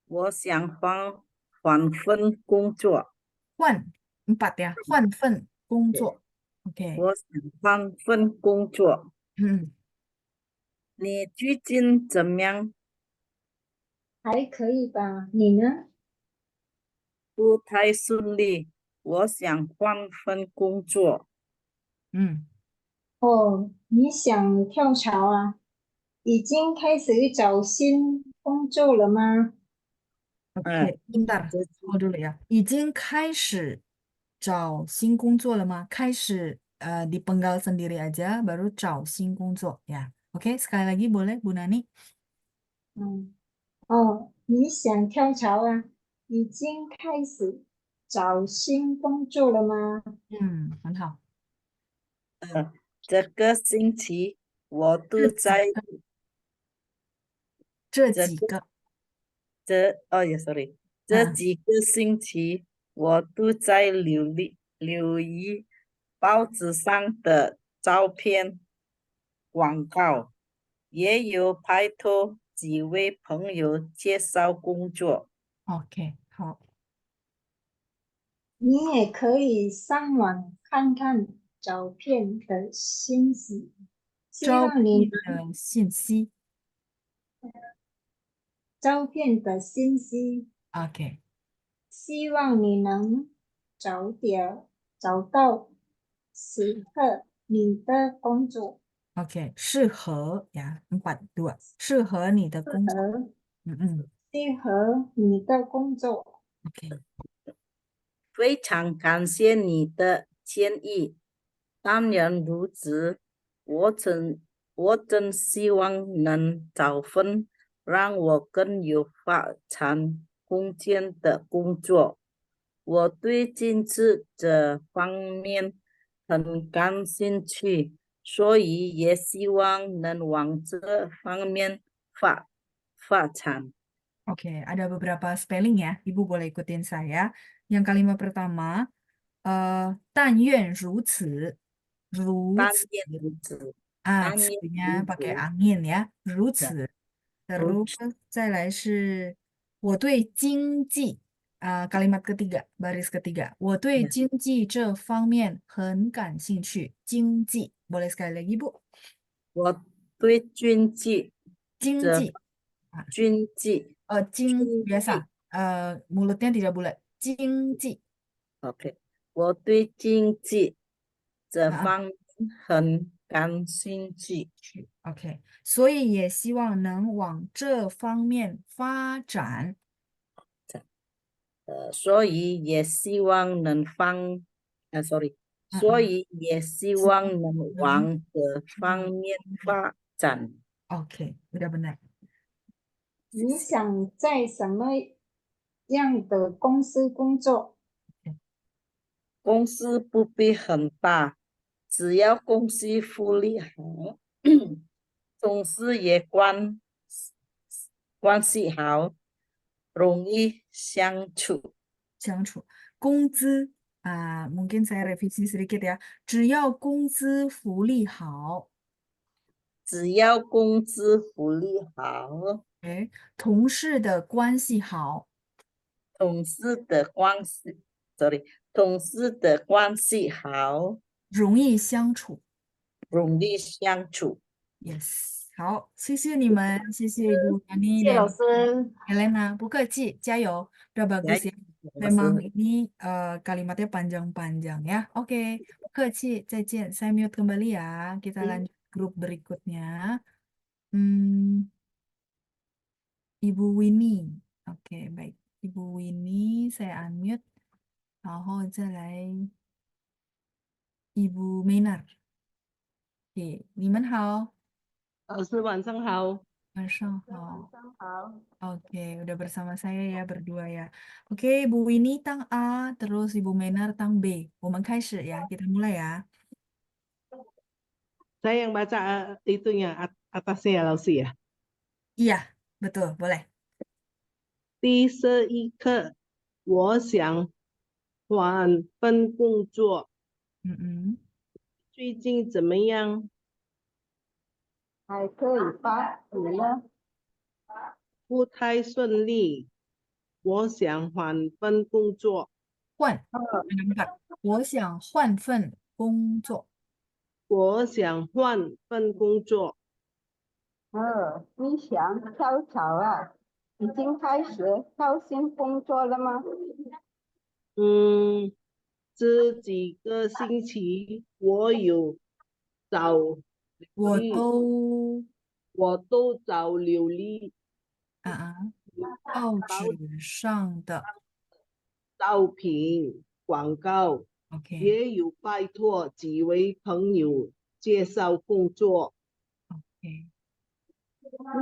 S2: 我想换份工作。
S1: 换 empat ya, 换份工作. Oke.
S2: 我想换份工作。
S1: Hmm.
S2: 你最近怎么样？
S3: 还可以吧？你呢？
S2: 不太顺利。我想换份工作。
S1: Hmm.
S3: 哦，你想跳槽啊？已经开始找新工作了吗？
S1: Oke, bentar.
S2: 这
S1: Hold dulu ya. 已经开始找新工作了吗? 开始 dipenggal sendiri aja, baru 找新工作 ya. Oke, sekali lagi boleh Bu Nani?
S3: 嗯，哦，你想跳槽啊？已经开始找新工作了吗？
S1: 很好。
S2: 这个星期我都在
S1: 这
S2: 这个
S1: 几个，sorry，
S2: 这
S1: 嗯
S2: 几个星期我都在留意报纸上的照片广告，也有拍托几位朋友介绍工作。
S1: ，OK，好。
S3: 你也可以上网看看照片的信息，希
S1: 招
S3: 望你
S1: 聘的信息
S3: 照片的信息，
S1: ，OK，
S3: 希望你能找到适合你的工作。
S1: OK，适合呀，empat dua，适合你的工作。
S3: 和
S1: 嗯
S3: 适合你的工作。
S1: ，OK，
S2: 非常感谢你的建议。当然如此，我真希望能找份让我更有发展空间的工作。我对经济这方面很感兴趣，所以也希望能往这方面发展。
S1: Oke, ada beberapa spelling ya. Ibu boleh ikutin saya. Yang kalimat pertama, 但愿如此，如此。
S2: 但愿如此，
S1: 啊，
S2: 但愿
S1: 词nya
S2: 如
S1: pakai
S2: 此。
S1: angin ya，如
S2: 呀，
S1: 此。
S2: 如
S1: Terus 再来是我对经济kalimat ketiga, baris ketiga，我对
S2: 呀，
S1: 经济这方面很感兴趣。经济，boleh sekali lagi Bu？
S2: 我对这
S1: 经济啊，
S2: 军纪军纪
S1: biasa，mulutnya tidak bulat。经济
S2: ，OK，我对经济这
S1: 啊
S2: 方面很感兴趣。
S1: ，OK，所以也希望能往这方面发展。
S2: 所以也希望能sorry，所
S1: 嗯嗯，
S2: 以也希
S1: 希
S2: 望能
S1: 能
S2: 往这方面发展。
S1: OK，udah benar。
S3: 你想在什么样的公司工作？
S2: 公司不必很大，只要公司福利好，同事也关系好，容易相处。
S1: 相处。工资mungkin saya revisi sedikit ya。只要工资福利好，
S2: 只要工资福利好，
S1: 哎，同事的关系好，
S2: 同事的关系，sorry，同事的关系好，
S1: 容易相处。
S2: 容易相处。
S1: Yes，好，谢谢你们，谢谢Ibu Yani
S3: 谢老
S1: dan
S3: 师，Helena，
S1: 不客气，加油，udah
S2: 来，bagus
S1: ya。
S2: 老师，Memang
S1: ini kalimatnya panjang-panjang ya. Oke, bu kecil, 再见. Saya mute kembali ya. Kita lanjut grup berikutnya. Hmm, Ibu Winnie. Oke, baik. Ibu Winnie, saya unmute. 然后再来 Ibu Menar. Oke, 你们好，
S4: 老师晚上好。
S1: 晚上好。
S3: 上好。
S1: Oke, udah bersama saya ya berdua ya. Oke, Bu Winnie tang A, terus Ibu Menar tang B. 我们开始 ya, kita mulai ya.
S4: Saya yang baca itunya atasnya ya, Laus ya.
S1: Iya, betul, boleh.
S4: 第十一课，我想换份工作，
S1: Mm-mm.
S4: 最近怎么样？
S3: 还可以吧？你呢？
S4: 不太顺利，我想换份工作。
S1: 换，4. 我想换份工作。
S4: 我想换份工作。
S3: 你想跳槽啊？已经开始挑新工作了吗？
S4: 嗯，这几个星期我有找
S1: 我
S4: 履，
S1: 都
S4: 我都找履历
S1: 报
S4: 招
S1: 纸上的
S4: 招聘广告，
S1: ，OK，
S4: 也有拜托几位朋友介绍工作。
S1: OK，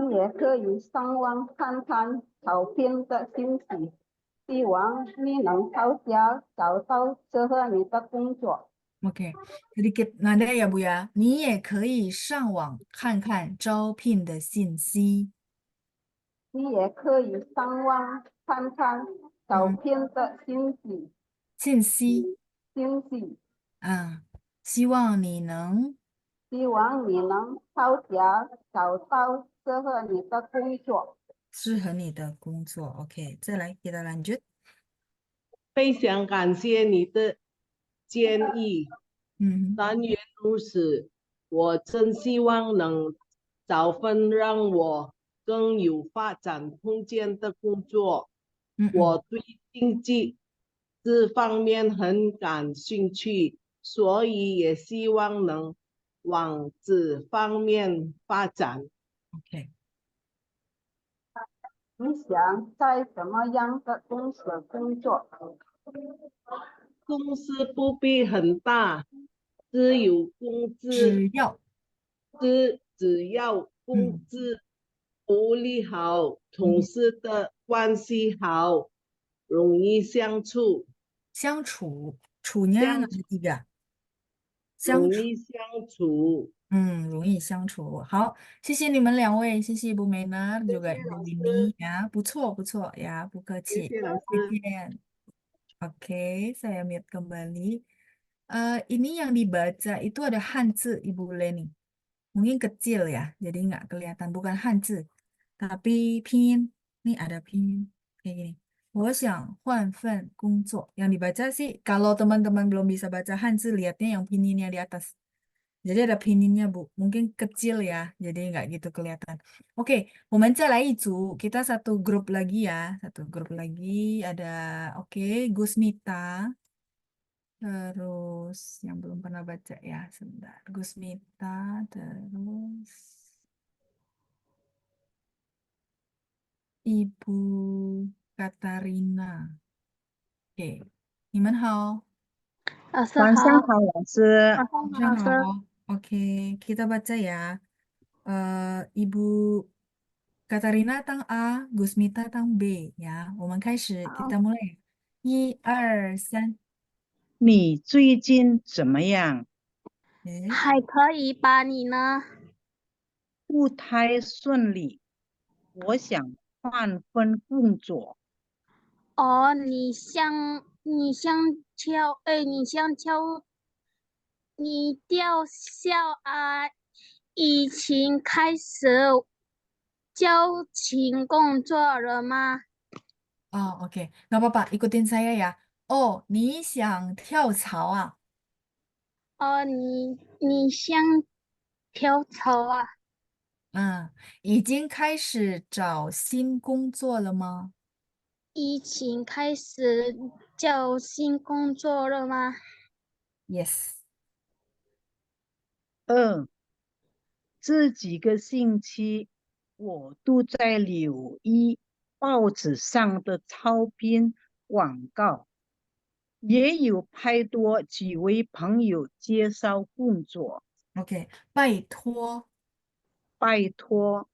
S3: 你也可以上网看看招聘的信息，希望你能超标找到适合你的工作。
S1: OK，sedikit nada ya Bu ya. 你也可以上网看看招聘的信息。
S3: 你也可以上网看看招
S1: 嗯，
S3: 聘的
S1: 信息
S3: 信息，
S1: 啊，希望你能
S3: 希望你能超标找到适合你的工作。
S1: 适合你的工作。OK，再来，kita lanjut。
S4: 非常感谢你的建议，
S1: 嗯
S4: 但愿如此。我真希望能找份让我更有发展空间的工作。
S1: 嗯嗯
S4: 我对经济这方面很感兴趣，所以也希望能往这方面发展。
S1: ，OK，
S3: 你想在什么样的公司工作？
S4: 公司不必很大，只有工资，
S1: 只要
S4: 只要工
S1: 嗯
S4: 资福利好，同
S1: 嗯
S4: 事的关系好，容易相处，
S1: 相处处nya
S4: 相
S1: ada 3，相处，
S4: 容易相处。
S1: 容易相处。好，谢谢你们2位，谢谢 Ibu Menar
S4: 谢
S1: juga
S4: 谢
S1: Ibu
S4: 老
S1: Winnie
S4: 师，ya，
S1: 不错不错呀，不客气，
S4: 谢谢老
S1: 再
S4: 师。
S1: 见。Oke, saya mute kembali. Ini yang dibaca itu ada Hanzi, Ibu Leni. Mungkin kecil ya, jadi nggak kelihatan. Bukan Hanzi, tapi pinyin. Nih ada pinyin. Kayak gini. 我想换份工作. Yang dibaca sih, kalau teman-teman belum bisa baca Hanzi, lihatnya yang pinyinnya di atas. Jadi ada pininnya, Bu. Mungkin kecil ya, jadi nggak gitu kelihatan. Oke, 我们再来一组. Kita satu grup lagi ya. Satu grup lagi. Ada, oke, Gusmita. Terus, yang belum pernah baca ya, sebentar. Gusmita, terus Ibu Katarina. Oke, 你们好.
S3: 老师好，
S2: 晚上好，老师。
S3: 晚上好，老师。
S1: Halo. Oke, kita baca ya. Ibu Katarina tang A, Gusmita tang B ya. 我们开始,
S3: 好，kita
S1: mulai. 1、2、3.
S2: 你最近怎么样？
S1: 诶，
S3: 还可以吧？你呢？
S2: 不太顺利，我想换份工作。
S3: 哦，你吊销啊？已经开始交勤工作了吗？oke.
S1: Nggak apa-apa, ikutin saya ya. Oh, 你想跳槽啊？
S3: 哦，你想跳槽啊？
S1: 嗯，已经开始找新工作了吗
S3: 已经开始交新工作了吗？？Yes.
S2: 嗯，这几个星期我都在留意报纸上的招聘广告，也有拍多几位朋友介绍工作。
S1: Oke, 拜托.
S2: 拜托，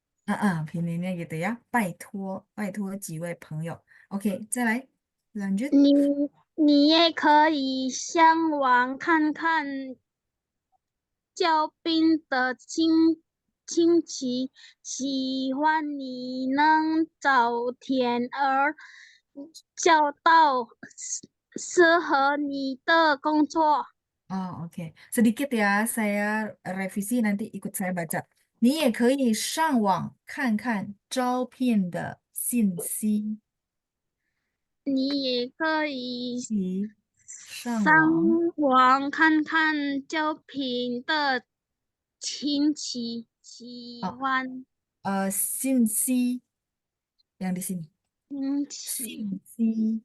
S1: 拼音nya gitu ya. 拜托几位朋友. Oke, 再来, lanjut.
S3: 你也可以上网看看教兵的亲戚，希望你能早点找到适合你的工作。
S1: Oke. Sedikit ya, saya revisi nanti ikut saya baca. 你也可以上网看看招聘的信息。
S3: 你也可以上
S1: 上网，
S3: 网看看招聘的亲戚，喜
S1: 哦，
S3: 欢
S1: 信息 yang di sini.
S3: 亲戚
S1: 信息.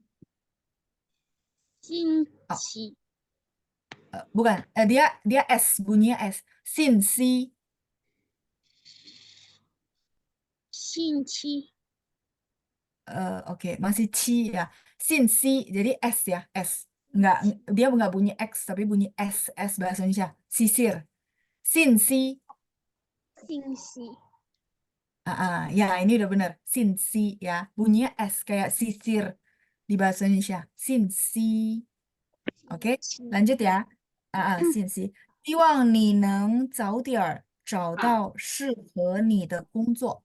S3: 亲
S1: Oh,
S3: 戚
S1: bukan. Dia S, bunyinya S. 信息.
S3: 亲戚
S1: Oke, masih C ya. Sinsi, jadi S ya, S. Dia nggak bunyi X, tapi bunyi S, S bahasa Indonesia. Sisir. Sinsi.
S3: 信息
S1: Ya ini udah bener. Sinsi ya. Bunyinya S kayak sisir di bahasa Indonesia. Sinsi. Oke,
S3: 亲
S1: lanjut ya. Sinsi. 希望你能早点找到适合你的工作。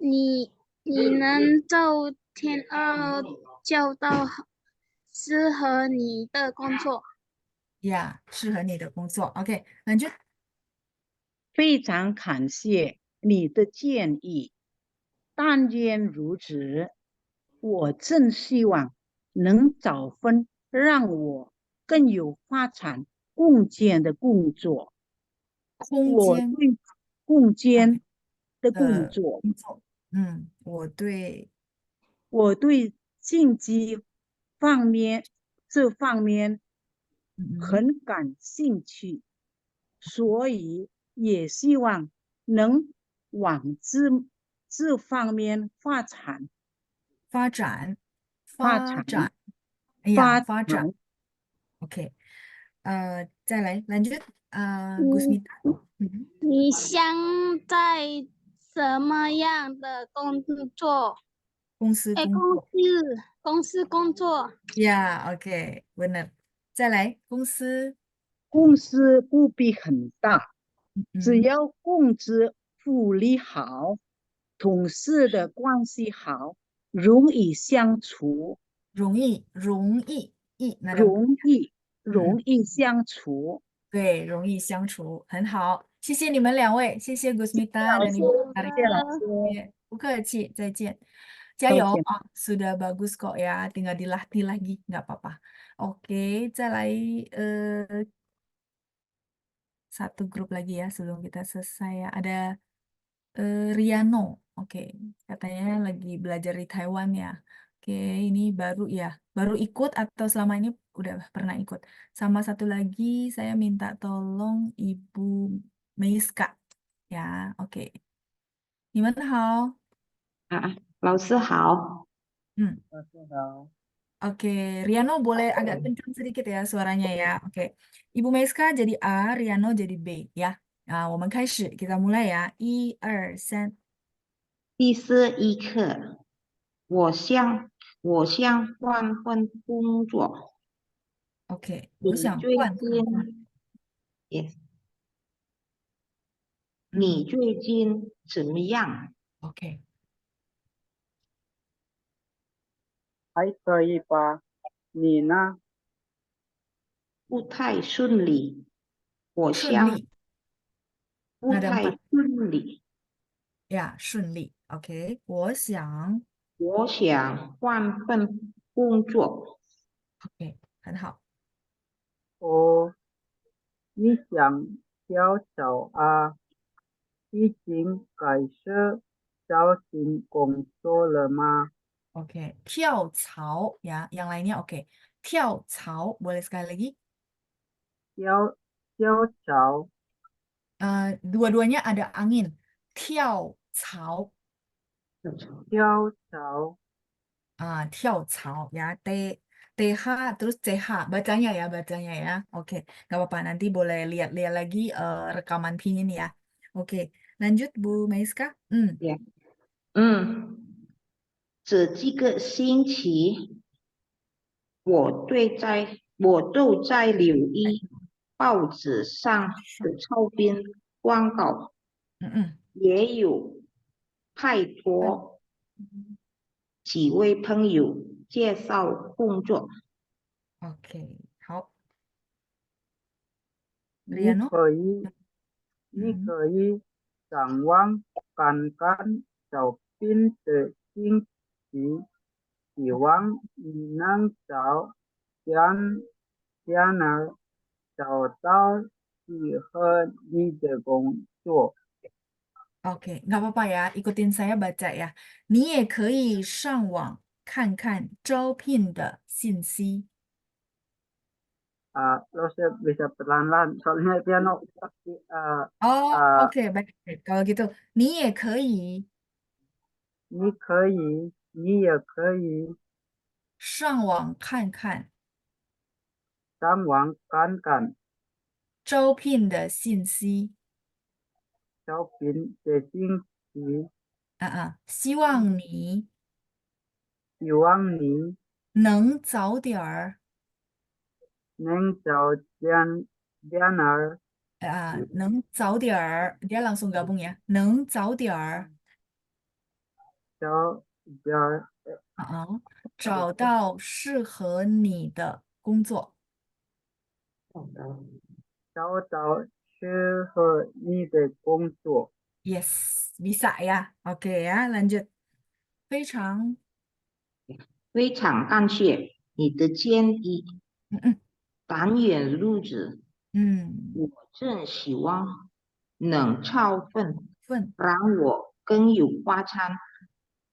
S3: 你能早点找到适合你的工作。
S1: 呀，适合你的工作。OK，lanjut。
S2: 非常感谢你的建议。但愿如此，我真希望能找份让我更有发展空间的工作。
S1: 空间。
S2: 我对空间
S1: OK，
S2: 的工作，
S1: 工作。我对
S2: 我对经济这方面
S1: 嗯
S2: 很感兴趣，所以也希望能往这方面发展。
S1: 发展
S2: 发展
S1: 发展。哎呀，
S2: 发展
S1: 发展。OK，再来lanjut。
S3: 你
S1: Gusmita。嗯，
S3: 你想在什么样的工作？
S1: 公司
S3: 哎，
S1: 工作。
S3: 公司工作。
S1: 呀，OK，benar。再来公司。
S2: 公司不必很大，只
S1: 嗯，
S2: 要工资福利好，同事的关系好，容易相处，
S1: 容易，nada
S2: 容易相处。
S1: 对，容易相处，很好。谢谢你们两位，谢谢 Gusmita
S2: 老师，dan
S1: Ibu
S2: 谢
S1: Arif.
S2: 谢老师。
S1: Ya, 不客气，再见。加油
S2: OK，
S1: 啊，sudah bagus kok ya, tinggal dilatih lagi, nggak apa-apa. Oke, 再来satu grup lagi ya sebelum kita selesai ya. Ada Riano, oke, katanya lagi belajar di Taiwan ya. Oke, ini baru ya, baru ikut atau selama ini udah pernah ikut. Sama satu lagi, saya minta tolong Ibu Meiska ya. Oke, gimana hal?
S5: 老师好，Hmm.
S2: 老师好。
S1: Oke, Riano boleh agak kencang sedikit ya suaranya ya. Oke, Ibu Meiska jadi A, Riano jadi B ya. Nah, 我们开始, kita mulai ya. 1、2、3。
S5: 第11课，我想换份工作，OK，
S1: 我
S5: 你最
S1: 想换份工作。
S5: 近也
S1: 嗯
S5: 你最近怎么样？
S1: ，OK，
S2: 还可以吧？你呢？
S5: 不太顺利，我想
S1: 顺利
S5: 不
S1: ，nada
S5: 太
S1: empat
S5: 顺利，
S1: 呀，顺利。OK，我想
S5: 我想换份工作，
S1: ，OK，很好。
S2: 哦，你想跳槽啊？已经开始找新工作了吗？OK，
S1: 跳槽ya, yang lainnya OK。跳槽boleh sekali lagi？
S2: 跳槽，dua-duanya
S1: ada angin。跳槽
S2: 跳槽，
S1: 跳槽ya, TH terus CH bacanya ya, bacanya ya. Oke, nggak apa-apa. Nanti boleh lihat-lihat lagi rekaman pinyin ya. Oke, lanjut Bu Meiska.
S5: 嗯，这几个星期我都在留意报纸上的照片广告，
S1: 嗯嗯
S5: 也有拜托几位朋友介绍工作。
S1: ，OK，好
S2: 你
S1: ，Riano。
S2: 可以，你
S1: 嗯
S2: 可以上网看看招聘的信息，希望你能在哪儿找到适合你的工作。
S1: ，OK，nggak apa-apa ya, ikutin saya baca ya. 你也可以上网看看招聘的信息。
S2: Lo bisa pelan-pelan, soalnya piano pasti
S1: Oh,
S2: uh,
S1: oke, baik. Kalau gitu, 你也可以
S2: 你也可以
S1: 上网看看
S2: 上网看看
S1: 招聘的信息。
S2: 招聘的信息，
S1: 希望你
S2: 希望你
S1: 能早点儿
S2: 能早点儿
S1: 能早点儿，dia langsung gabung ya，能早点儿
S2: 早点
S1: 找到适合你的工作。
S2: 找到适合你的工作。
S1: Yes, bisa ya. Oke ya, lanjut. 非常，
S5: 非常感谢你的建议，
S1: 嗯嗯
S5: 但愿如此。
S1: 嗯，
S5: 我真希望能找份
S1: 份
S5: 让我更有发展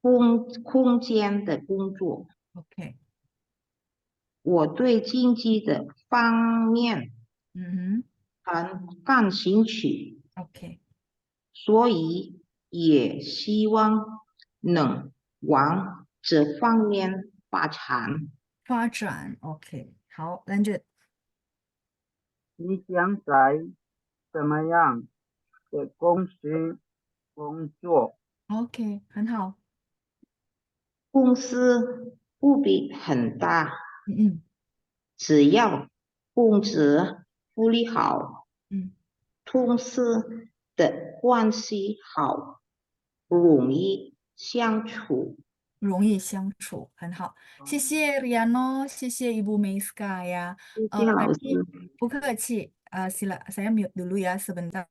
S5: 空间的工作。
S1: ，OK，
S5: 我对经济的方面
S1: 嗯
S5: 很感兴趣，
S1: 哼，OK，
S5: 所以也希望能往这方面发展。
S1: 发展，OK，好，lanjut。
S2: 你想在什么样的公司工作？OK，
S1: 很好。
S5: 公司不必很大，
S1: 嗯嗯
S5: 只要工资福利好，
S1: 嗯
S5: 同事的关系好，容易相处，
S1: 容易相处，很好。谢谢 Riano，谢谢Ibu Meiska ya.
S5: 谢谢老师。
S1: Tadi buka saya mute dulu ya sebentar.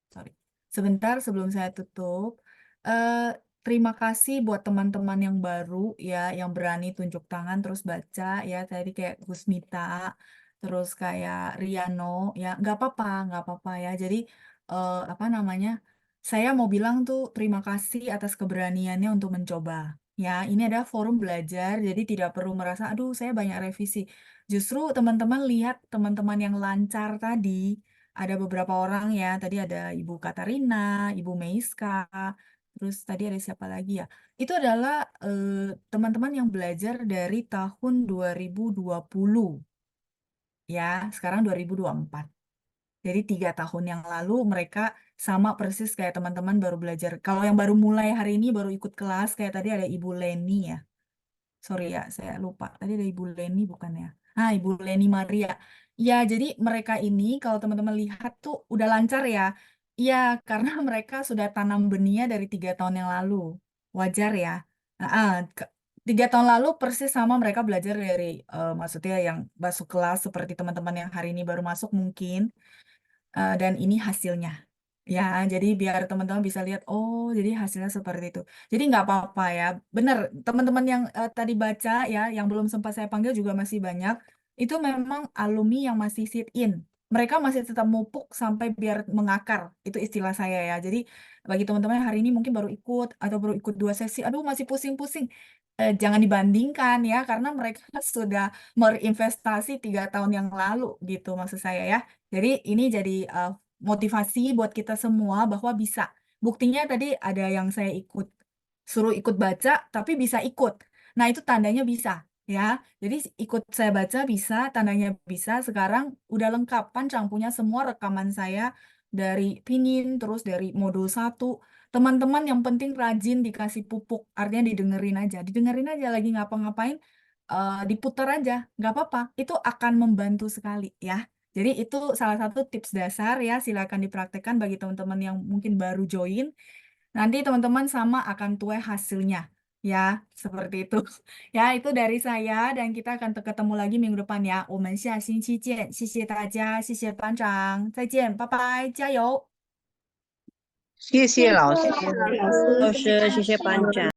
S1: Sorry. Sebentar sebelum saya tutup. Eh, terima kasih buat teman-teman yang baru ya, yang berani tunjuk tangan terus baca ya. Tadi kayak Gusmita, terus kayak Riano ya. Nggak apa-apa ya. Jadi apa namanya? Saya mau bilang tuh terima kasih atas keberaniannya untuk mencoba. Ya, ini adalah forum belajar, jadi tidak perlu merasa, aduh saya banyak revisi. Justru teman-teman lihat teman-teman yang lancar tadi, ada beberapa orang ya, tadi ada Ibu Katarina, Ibu Meiska, terus tadi ada siapa lagi ya? Itu adalah teman-teman yang belajar dari tahun 2020, ya, sekarang 2024. Jadi 3 tahun yang lalu mereka sama persis kayak teman-teman baru belajar. Kalau yang baru mulai hari ini baru ikut kelas, kayak tadi ada Ibu Leni ya. Sorry ya, saya lupa. Tadi ada Ibu Leni bukan ya? Ah, Ibu Leni Maria. Ya, jadi mereka ini kalau teman-teman lihat tuh udah lancar ya. Iya, karena mereka sudah tanam benihnya dari 3 tahun yang lalu. Wajar ya. Nah, 3 tahun lalu persis sama mereka belajar dari, maksudnya yang masuk kelas seperti teman-teman yang hari ini baru masuk mungkin. Dan ini hasilnya. Ya, jadi biar teman-teman bisa lihat, oh, jadi hasilnya seperti itu. Jadi nggak apa-apa ya. Benar, teman-teman yang tadi baca ya, yang belum sempat saya panggil juga masih banyak. Itu memang alumni yang masih sit in. Mereka masih tetap mupuk sampai biar mengakar. Itu istilah saya ya. Jadi bagi teman-teman yang hari ini mungkin baru ikut atau baru ikut 2 sesi, aduh masih pusing-pusing. Jangan dibandingkan ya, karena mereka sudah berinvestasi 3 tahun yang lalu gitu maksud saya ya. Jadi ini jadi motivasi buat kita semua bahwa bisa. Buktinya tadi ada yang saya suruh ikut baca, tapi bisa ikut. Nah itu tandanya bisa ya. Jadi ikut saya baca bisa, tandanya bisa. Sekarang udah lengkap, Pancang punya semua rekaman saya dari Pinin, terus dari modul 1. Teman-teman yang penting rajin dikasih pupuk, artinya didengerin aja lagi ngapa-ngapain, diputar aja, nggak apa-apa. Itu akan membantu sekali ya. Jadi itu salah satu tips dasar ya, silakan dipraktekkan bagi teman-teman yang mungkin baru join. Nanti teman-teman sama akan tuai hasilnya. Ya, seperti itu. Ya, itu dari saya dan kita akan ketemu lagi minggu depan ya. 我们下星期见。谢谢大家，谢谢班长，再见，拜拜，加油！
S5: 谢谢老师。
S3: 老师。
S6: 老师，谢谢班长。